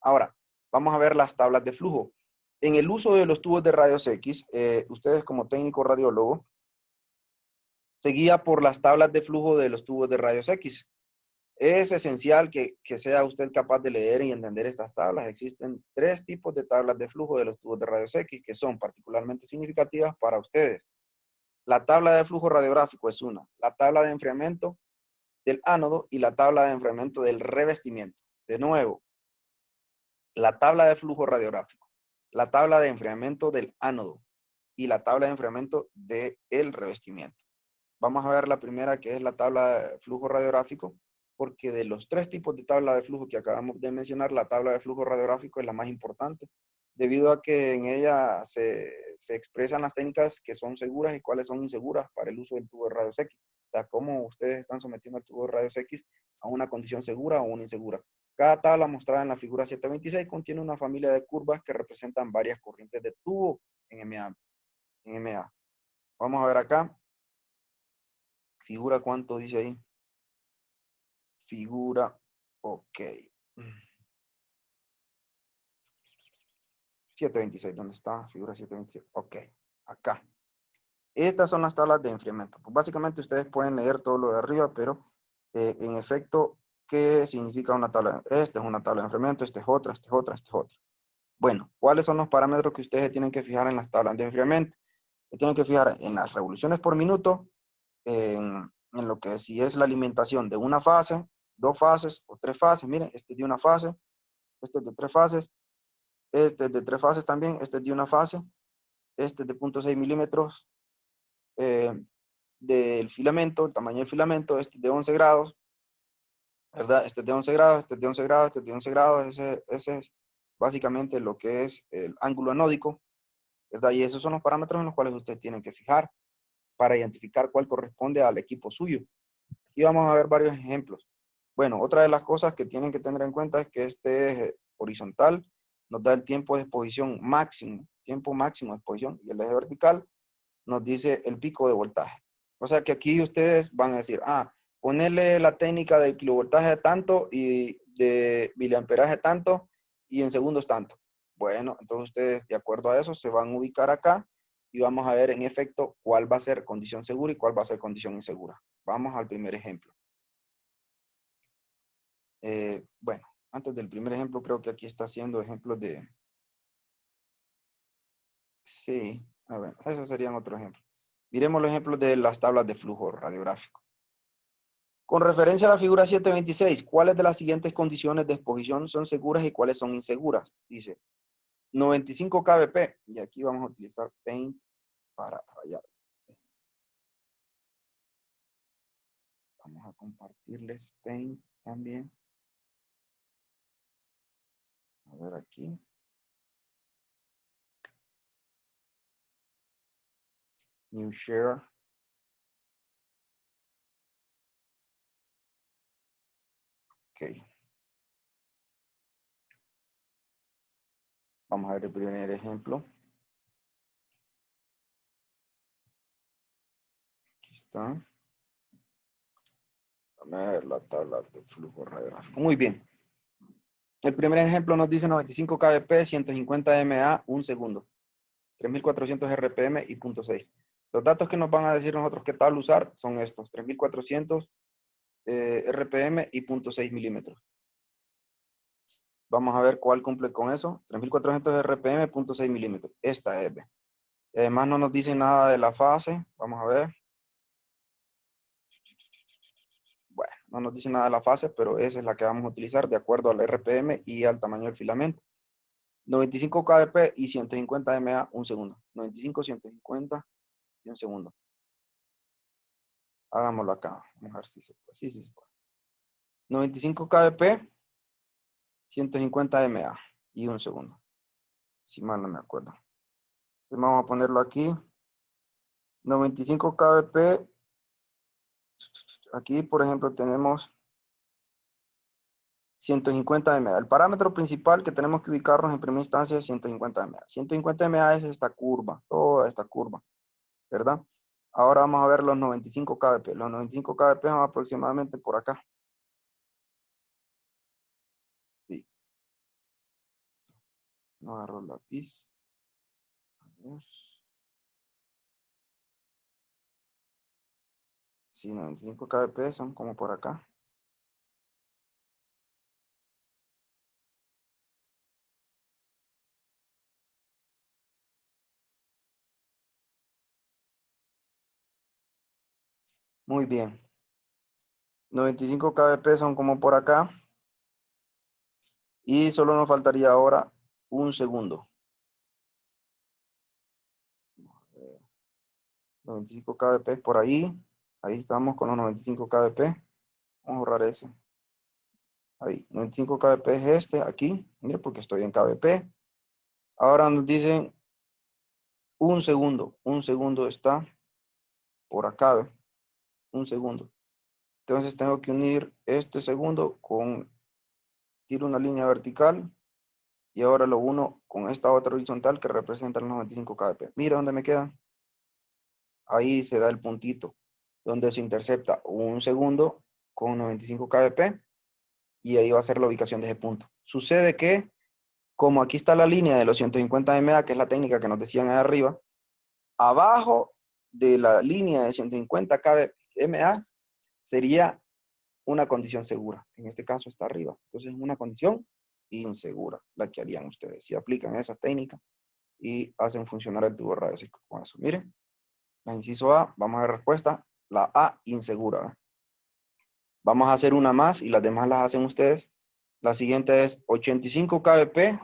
Ahora, vamos a ver las tablas de flujo. En el uso de los tubos de rayos X, ustedes como técnico radiólogo, se guía por las tablas de flujo de los tubos de rayos X. Es esencial que sea usted capaz de leer y entender estas tablas. Existen 3 tipos de tablas de flujo de los tubos de rayos X que son particularmente significativas para ustedes. La tabla de flujo radiográfico es una, la tabla de enfriamiento del ánodo y la tabla de enfriamiento del revestimiento. De nuevo, la tabla de flujo radiográfico, la tabla de enfriamiento del ánodo y la tabla de enfriamiento del revestimiento. Vamos a ver la primera, que es la tabla de flujo radiográfico, porque de los 3 tipos de tabla de flujo que acabamos de mencionar, la tabla de flujo radiográfico es la más importante, debido a que en ella se expresan las técnicas que son seguras y cuáles son inseguras para el uso del tubo de rayos X. O sea, cómo ustedes están sometiendo el tubo de rayos X a una condición segura o una insegura. Cada tabla mostrada en la figura 726 contiene una familia de curvas que representan varias corrientes de tubo en MA. Vamos a ver acá. Figura, ¿cuánto dice ahí? Figura, ok. 726, ¿dónde está? Figura 726. Ok, acá. Estas son las tablas de enfriamiento. Pues básicamente ustedes pueden leer todo lo de arriba, pero en efecto, ¿qué significa una tabla? Esta es una tabla de enfriamiento, esta es otra, esta es otra, esta es otra. Bueno, ¿cuáles son los parámetros que ustedes tienen que fijar en las tablas de enfriamiento? Se tienen que fijar en las revoluciones por minuto, en lo que si es la alimentación de una fase, dos fases o tres fases. Miren, este es de una fase, este es de tres fases, este es de tres fases también, este es de una fase, este es de 0.6 milímetros del filamento, el tamaño del filamento, este es de 11 grados, ¿verdad? Este es de 11 grados, este es de 11 grados, este es de 11 grados, ese es básicamente lo que es el ángulo anódico, ¿verdad? Y esos son los parámetros en los cuales ustedes tienen que fijar para identificar cuál corresponde al equipo suyo. Y vamos a ver varios ejemplos. Bueno, otra de las cosas que tienen que tener en cuenta es que este eje horizontal nos da el tiempo de exposición máximo, tiempo máximo de exposición, y el eje vertical nos dice el pico de voltaje. O sea que aquí ustedes van a decir, ponerle la técnica del kilovoltaje tanto y de miliamperaje tanto y en segundos tanto. Bueno, entonces ustedes de acuerdo a eso se van a ubicar acá y vamos a ver en efecto cuál va a ser condición segura y cuál va a ser condición insegura. Vamos al primer ejemplo. Bueno, antes del primer ejemplo creo que aquí está haciendo ejemplos de... Sí, a ver, esos serían otro ejemplo. Miremos los ejemplos de las tablas de flujo radiográfico. Con referencia a la figura 726, ¿cuáles de las siguientes condiciones de exposición son seguras y cuáles son inseguras? Dice 95 kbp, y aquí vamos a utilizar Paint para rayar. Vamos a compartirles Paint también. A ver aquí. New Share. Ok. Vamos a ver el primer ejemplo. Aquí está. Vamos a ver la tabla de flujo radiográfico. Muy bien. El primer ejemplo nos dice 95 kbp, 150 mA, 1 segundo. 3400 RPM y 0.6. Los datos que nos van a decir nosotros qué tal usar son estos, 3400 RPM y 0.6 milímetros. Vamos a ver cuál cumple con eso. 3400 RPM, 0.6 milímetros. Esta es. Además no nos dice nada de la fase. Vamos a ver. Bueno, no nos dice nada de la fase, pero esa es la que vamos a utilizar de acuerdo al RPM y al tamaño del filamento. 95 kbp y 150 mA, 1 segundo. 95, 150 y 1 segundo. Hagámoslo acá. Vamos a ver si se puede. Sí, sí se puede. 95 kbp, 150 mA y 1 segundo. Si mal no me acuerdo. Entonces vamos a ponerlo aquí. 95 kbp. Aquí, por ejemplo, tenemos 150 mA. El parámetro principal que tenemos que ubicarnos en primera instancia es 150 mA. 150 mA es esta curva, toda esta curva, ¿verdad? Ahora vamos a ver los 95 kbp. Los 95 kbp son aproximadamente por acá. Sí. No agarro el lápiz. A ver. Sí, 95 kbp son como por acá. Muy bien. 95 kbp son como por acá. Y solo nos faltaría ahora 1 segundo. 95 kbp por ahí. Ahí estamos con los 95 kbp. Vamos a ahorrar ese. Ahí, 95 kbp es este, aquí. Mire, porque estoy en kbp. Ahora nos dicen 1 segundo. 1 segundo está por acá. ¿Ve? 1 segundo. Entonces tengo que unir este segundo con, tiro una línea vertical. Y ahora lo uno con esta otra horizontal que representa los 95 kbp. Mira dónde me quedan. Ahí se da el puntito, donde se intercepta 1 segundo con 95 kbp y ahí va a ser la ubicación de ese punto. Sucede que como aquí está la línea de los 150 mA, que es la técnica que nos decían ahí arriba, abajo de la línea de 150 mA sería una condición segura. En este caso está arriba. Entonces es una condición insegura la que harían ustedes. Si aplican esa técnica y hacen funcionar el tubo radiocíclico con eso. Miren, la inciso A, vamos a ver respuesta. La A, insegura. ¿Eh? Vamos a hacer una más y las demás las hacen ustedes. La siguiente es 85 kbp,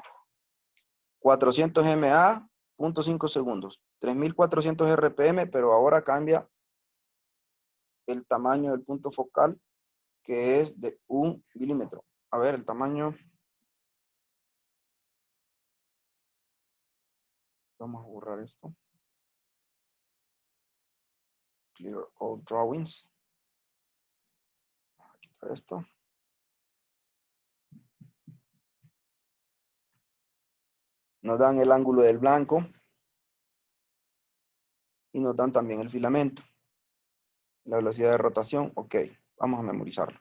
400 mA, 0.5 segundos. 3400 RPM, pero ahora cambia el tamaño del punto focal, que es de 1 milímetro. A ver, el tamaño. Vamos a borrar esto. Clear all drawings. Vamos a quitar esto. Nos dan el ángulo del blanco. Y nos dan también el filamento. La velocidad de rotación. Ok, vamos a memorizarlo.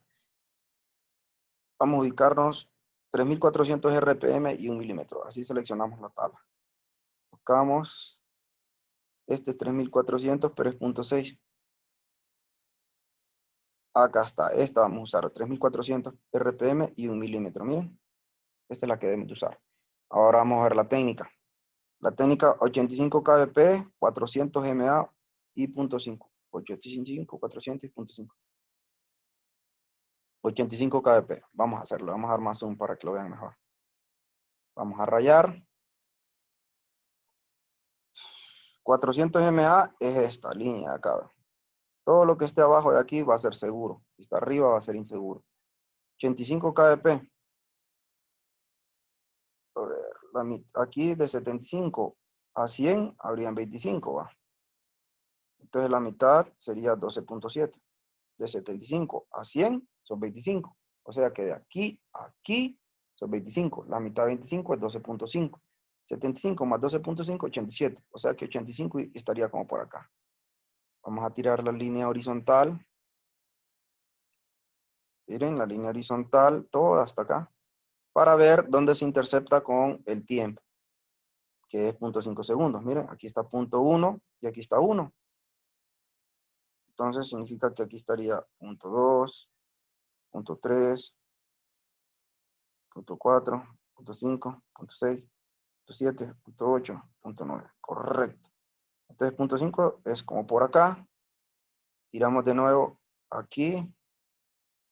Vamos a ubicarnos 3400 RPM y 1 milímetro. Así seleccionamos la tabla. Buscamos. Este es 3400, pero es 0.6. Acá está. Esta vamos a usar 3400 RPM y 1 milímetro. Miren. Esta es la que debemos de usar. Ahora vamos a ver la técnica. La técnica 85 kbp, 400 mA y 0.5. 85, 400 y 0.5. 85 kbp. Vamos a hacerlo. Vamos a dar más zoom para que lo vean mejor. Vamos a rayar. 400 mA es esta línea de acá. Todo lo que esté abajo de aquí va a ser seguro. Si está arriba va a ser inseguro. 85 kbp. A ver, aquí de 75 a 100 habrían 25, ¿va? Entonces la mitad sería 12.7. De 75 a 100 son 25. O sea que de aquí a aquí son 25. La mitad de 25 es 12.5. 75 más 12.5, 87. O sea que 85 estaría como por acá. Vamos a tirar la línea horizontal. Miren, la línea horizontal, toda hasta acá. Para ver dónde se intercepta con el tiempo, que es 0.5 segundos. Miren, aquí está 0.1 y aquí está 1. Entonces significa que aquí estaría 0.2, 0.3, 0.4, 0.5, 0.6, 0.7, 0.8, 0.9. Correcto. Entonces 0.5 es como por acá. Tiramos de nuevo aquí.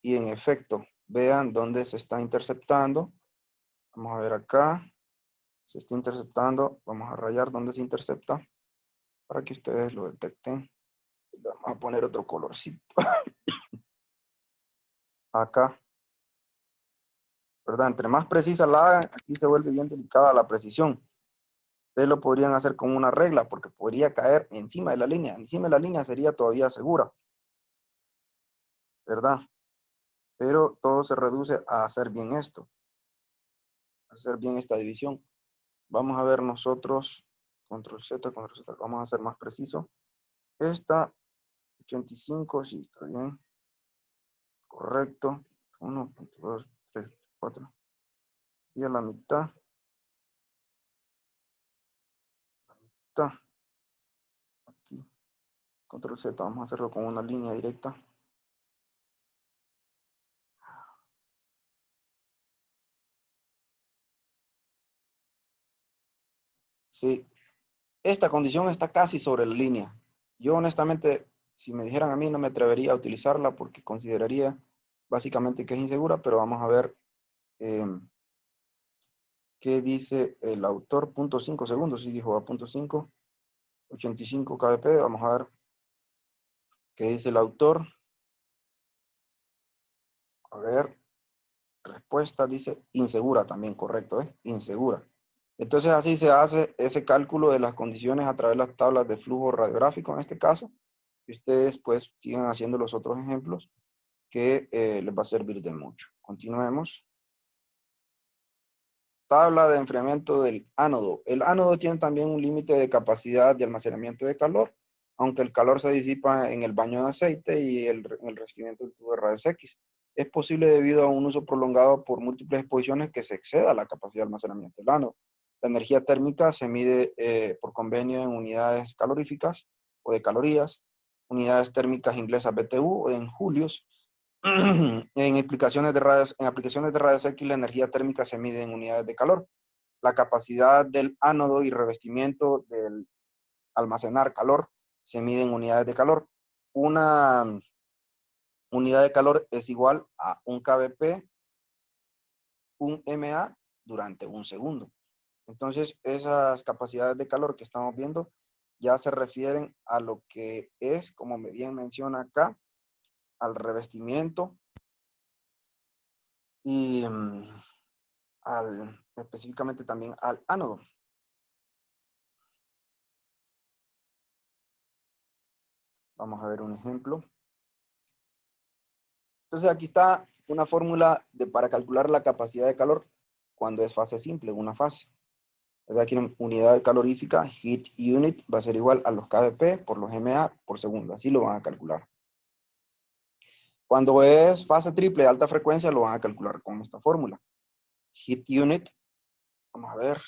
Y en efecto, vean dónde se está interceptando. Vamos a ver acá. Se está interceptando. Vamos a rayar dónde se intercepta para que ustedes lo detecten. Vamos a poner otro colorcito. Acá. ¿Verdad? Entre más precisa la hagan, aquí se vuelve bien delicada la precisión. Ustedes lo podrían hacer con una regla porque podría caer encima de la línea. Encima de la línea sería todavía segura. ¿Verdad? Pero todo se reduce a hacer bien esto. Hacer bien esta división. Vamos a ver nosotros, control Z, vamos a hacer más preciso. Esta, 85, sí, está bien. Correcto. 1, 2, 3, 4. Y a la mitad. Aquí. Control Z, vamos a hacerlo con una línea directa. Sí, esta condición está casi sobre la línea. Yo honestamente, si me dijeran a mí, no me atrevería a utilizarla porque consideraría básicamente que es insegura, pero vamos a ver qué dice el autor. 0.5 segundos, sí dijo a 0.5, 85 kbp, vamos a ver qué dice el autor. A ver, respuesta dice insegura también, correcto, insegura. Entonces así se hace ese cálculo de las condiciones a través de las tablas de flujo radiográfico en este caso. Y ustedes pues sigan haciendo los otros ejemplos que les va a servir de mucho. Continuemos. Tabla de enfriamiento del ánodo. El ánodo tiene también un límite de capacidad de almacenamiento de calor, aunque el calor se disipa en el baño de aceite y el revestimiento del tubo de rayos X. es posible debido a un uso prolongado por múltiples exposiciones que se exceda la capacidad de almacenamiento del ánodo. La energía térmica se mide por convenio en unidades caloríficas o de calorías, unidades térmicas inglesas BTU o en julios. En aplicaciones de rayos X, la energía térmica se mide en unidades de calor. La capacidad del ánodo y revestimiento del almacenar calor se mide en unidades de calor. Una unidad de calor es igual a un kbp, un mA durante un segundo. Entonces, esas capacidades de calor que estamos viendo ya se refieren a lo que es, como bien menciona acá, al revestimiento y específicamente también al ánodo. Vamos a ver un ejemplo. Entonces, aquí está una fórmula para calcular la capacidad de calor cuando es fase simple, una fase. Entonces, aquí una unidad calorífica, heat unit, va a ser igual a los kbp por los mA por segundo. Así lo van a calcular. Cuando es fase triple de alta frecuencia, lo van a calcular con esta fórmula. Heat unit, vamos a ver.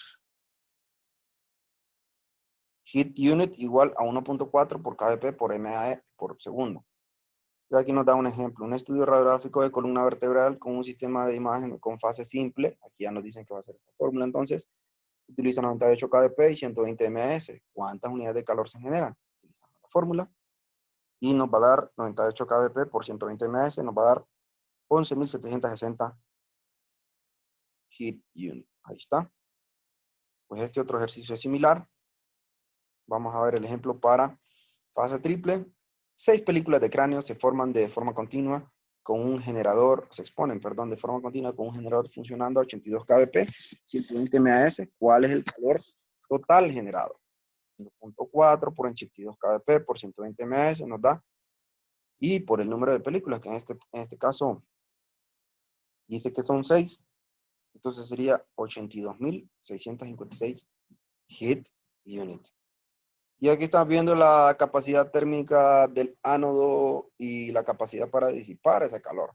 Heat unit igual a 1.4 por kbp por mA por segundo. Y aquí nos da un ejemplo. Un estudio radiográfico de columna vertebral con un sistema de imagen con fase simple. Aquí ya nos dicen que va a ser esta fórmula entonces. Utiliza 98 kbp y 120 ms. ¿Cuántas unidades de calor se generan? Utilizamos la fórmula. Y nos va a dar 98 kbp por 120 ms. Nos va a dar 11.760 heat unit. Ahí está. Pues este otro ejercicio es similar. Vamos a ver el ejemplo para fase triple. 6 películas de cráneo se forman de forma continua con un generador, se exponen, perdón, de forma continua con un generador funcionando a 82 kbp, 120 ms. ¿Cuál es el calor total generado? 1.4 por 82 kbp por 120 ms nos da. Y por el número de películas, que en este caso dice que son 6, entonces sería 82.656 heat unit. Y aquí estamos viendo la capacidad térmica del ánodo y la capacidad para disipar ese calor.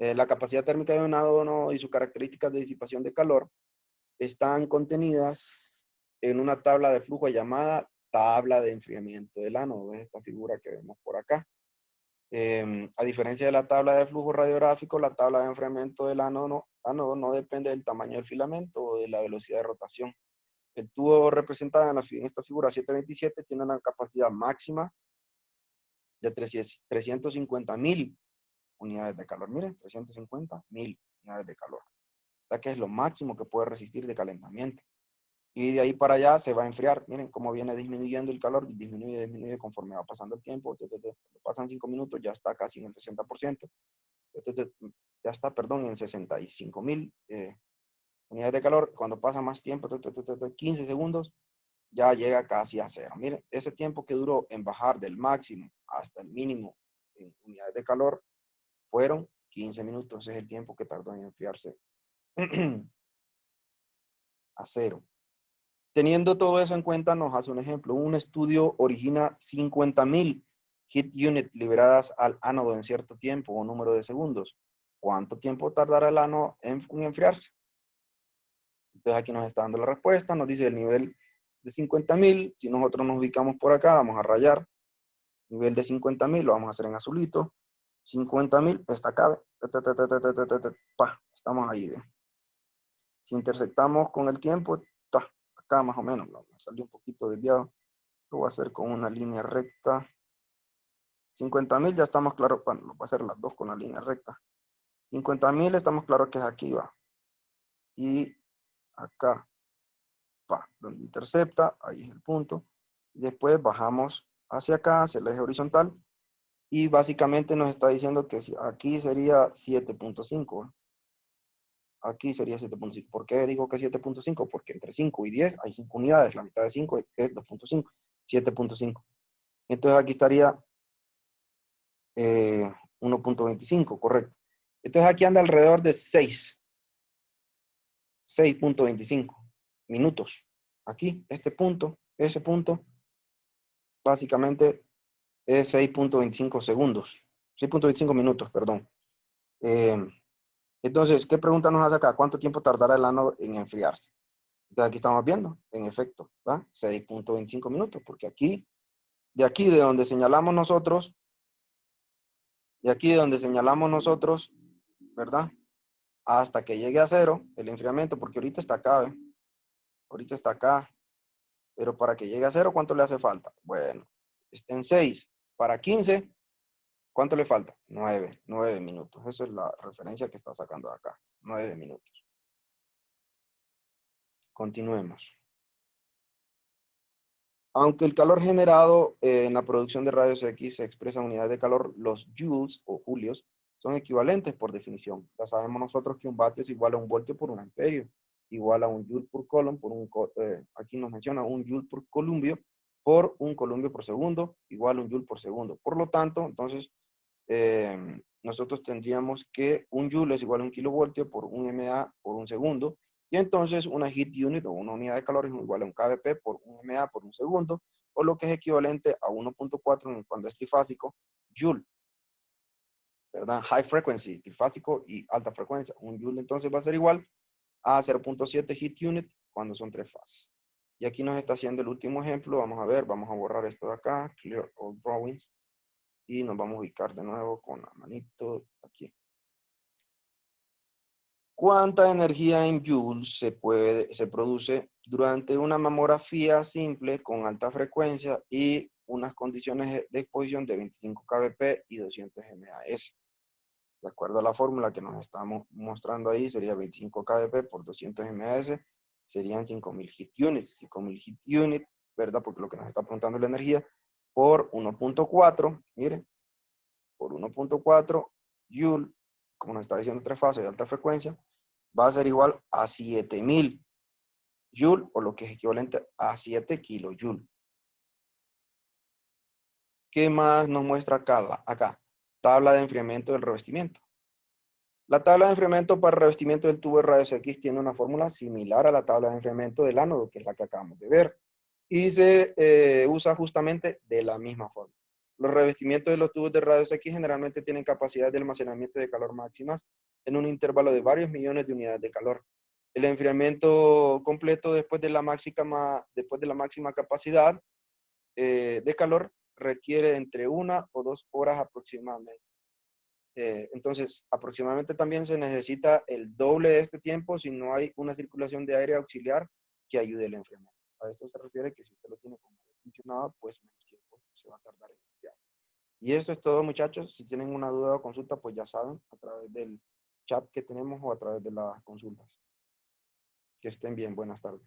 La capacidad térmica de un ánodo y sus características de disipación de calor están contenidas en una tabla de flujo llamada tabla de enfriamiento del ánodo. Es esta figura que vemos por acá. A diferencia de la tabla de flujo radiográfico, la tabla de enfriamiento del ánodo no depende del tamaño del filamento o de la velocidad de rotación. El tubo representado en esta figura 727 tiene una capacidad máxima de 350.000 unidades de calor. Miren, 350.000 unidades de calor. O sea que es lo máximo que puede resistir de calentamiento. Y de ahí para allá se va a enfriar. Miren cómo viene disminuyendo el calor. Disminuye conforme va pasando el tiempo. Cuando pasan 5 minutos ya está casi en el 60%. Ya está, perdón, en 65.000 unidades de calor. Cuando pasa más tiempo, 15 segundos, ya llega casi a cero. Miren, ese tiempo que duró en bajar del máximo hasta el mínimo en unidades de calor fueron 15 minutos. Ese es el tiempo que tardó en enfriarse a cero. Teniendo todo eso en cuenta, nos hace un ejemplo. Un estudio origina 50.000 heat unit liberadas al ánodo en cierto tiempo o número de segundos. ¿Cuánto tiempo tardará el ánodo en enfriarse? Entonces aquí nos está dando la respuesta. Nos dice el nivel de 50.000. Si nosotros nos ubicamos por acá, vamos a rayar. Nivel de 50.000, lo vamos a hacer en azulito. 50.000 está acá. Estamos ahí. ¿Ve? Si intersectamos con el tiempo, acá más o menos. Me salió un poquito desviado. Lo voy a hacer con una línea recta. 50.000 ya estamos claros. Bueno, lo voy a hacer las dos con la línea recta. 50.000 estamos claros que es aquí, va. Y acá, donde intercepta, ahí es el punto. Y después bajamos hacia acá, hacia el eje horizontal. Y básicamente nos está diciendo que aquí sería 7.5. Aquí sería 7.5. ¿Por qué digo que 7.5? Porque entre 5 y 10 hay 5 unidades. La mitad de 5 es 2.5. 7.5. Entonces aquí estaría 1.25, correcto. Entonces aquí anda alrededor de 6.25 minutos. Aquí, este punto, ese punto, básicamente es 6.25 segundos. 6.25 minutos, perdón. Entonces, ¿qué pregunta nos hace acá? ¿Cuánto tiempo tardará el ánodo en enfriarse? Entonces, aquí estamos viendo, en efecto, ¿va? 6.25 minutos, porque aquí, de donde señalamos nosotros, ¿verdad? Hasta que llegue a cero, el enfriamiento, porque ahorita está acá, ¿eh? Ahorita está acá, pero para que llegue a cero, ¿cuánto le hace falta? Bueno, está en 6. Para 15, ¿cuánto le falta? 9 minutos. Esa es la referencia que está sacando de acá. 9 minutos. Continuemos. Aunque el calor generado en la producción de rayos X se expresa en unidades de calor, los joules o julios son equivalentes por definición. Ya sabemos nosotros que un vatio es igual a un voltio por un amperio, igual a un joule por coulomb por aquí nos menciona un joule por columbio por un columbio por segundo, igual a un joule por segundo. Por lo tanto, entonces, nosotros tendríamos que un joule es igual a un kilovoltio por un MA por un segundo, y entonces una heat unit o una unidad de calor es igual a un kVp por un MA por un segundo, o lo que es equivalente a 1.4 cuando es trifásico, joule, ¿verdad? High frequency, trifásico y alta frecuencia. Un joule entonces va a ser igual a 0.7 heat unit cuando son tres fases. Y aquí nos está haciendo el último ejemplo. Vamos a ver, vamos a borrar esto de acá, clear all drawings, y nos vamos a ubicar de nuevo con la manito aquí. ¿Cuánta energía en joules se produce durante una mamografía simple con alta frecuencia y unas condiciones de exposición de 25 kVp y 200 MAS? De acuerdo a la fórmula que nos estamos mostrando ahí, sería 25 kVp por 200 MAS, serían 5.000 heat units. 5.000 heat units, ¿verdad? Porque lo que nos está preguntando es la energía, por 1.4, miren, por 1.4 joule, como nos está diciendo tres fases de alta frecuencia, va a ser igual a 7.000 joule, o lo que es equivalente a 7 kilojoule. ¿Qué más nos muestra acá? Tabla de enfriamiento del revestimiento. La tabla de enfriamiento para el revestimiento del tubo de rayos X tiene una fórmula similar a la tabla de enfriamiento del ánodo, que es la que acabamos de ver, y se usa justamente de la misma forma. Los revestimientos de los tubos de rayos X generalmente tienen capacidad de almacenamiento de calor máximas en un intervalo de varios millones de unidades de calor. El enfriamiento completo después de la máxima capacidad de calor requiere entre 1 o 2 horas aproximadamente. Entonces, aproximadamente también se necesita el doble de este tiempo si no hay una circulación de aire auxiliar que ayude al enfriamiento. A esto se refiere que si usted lo tiene como aire acondicionado, pues menos tiempo se va a tardar en enfriar. Y esto es todo, muchachos. Si tienen una duda o consulta, pues ya saben, a través del chat que tenemos o a través de las consultas. Que estén bien. Buenas tardes.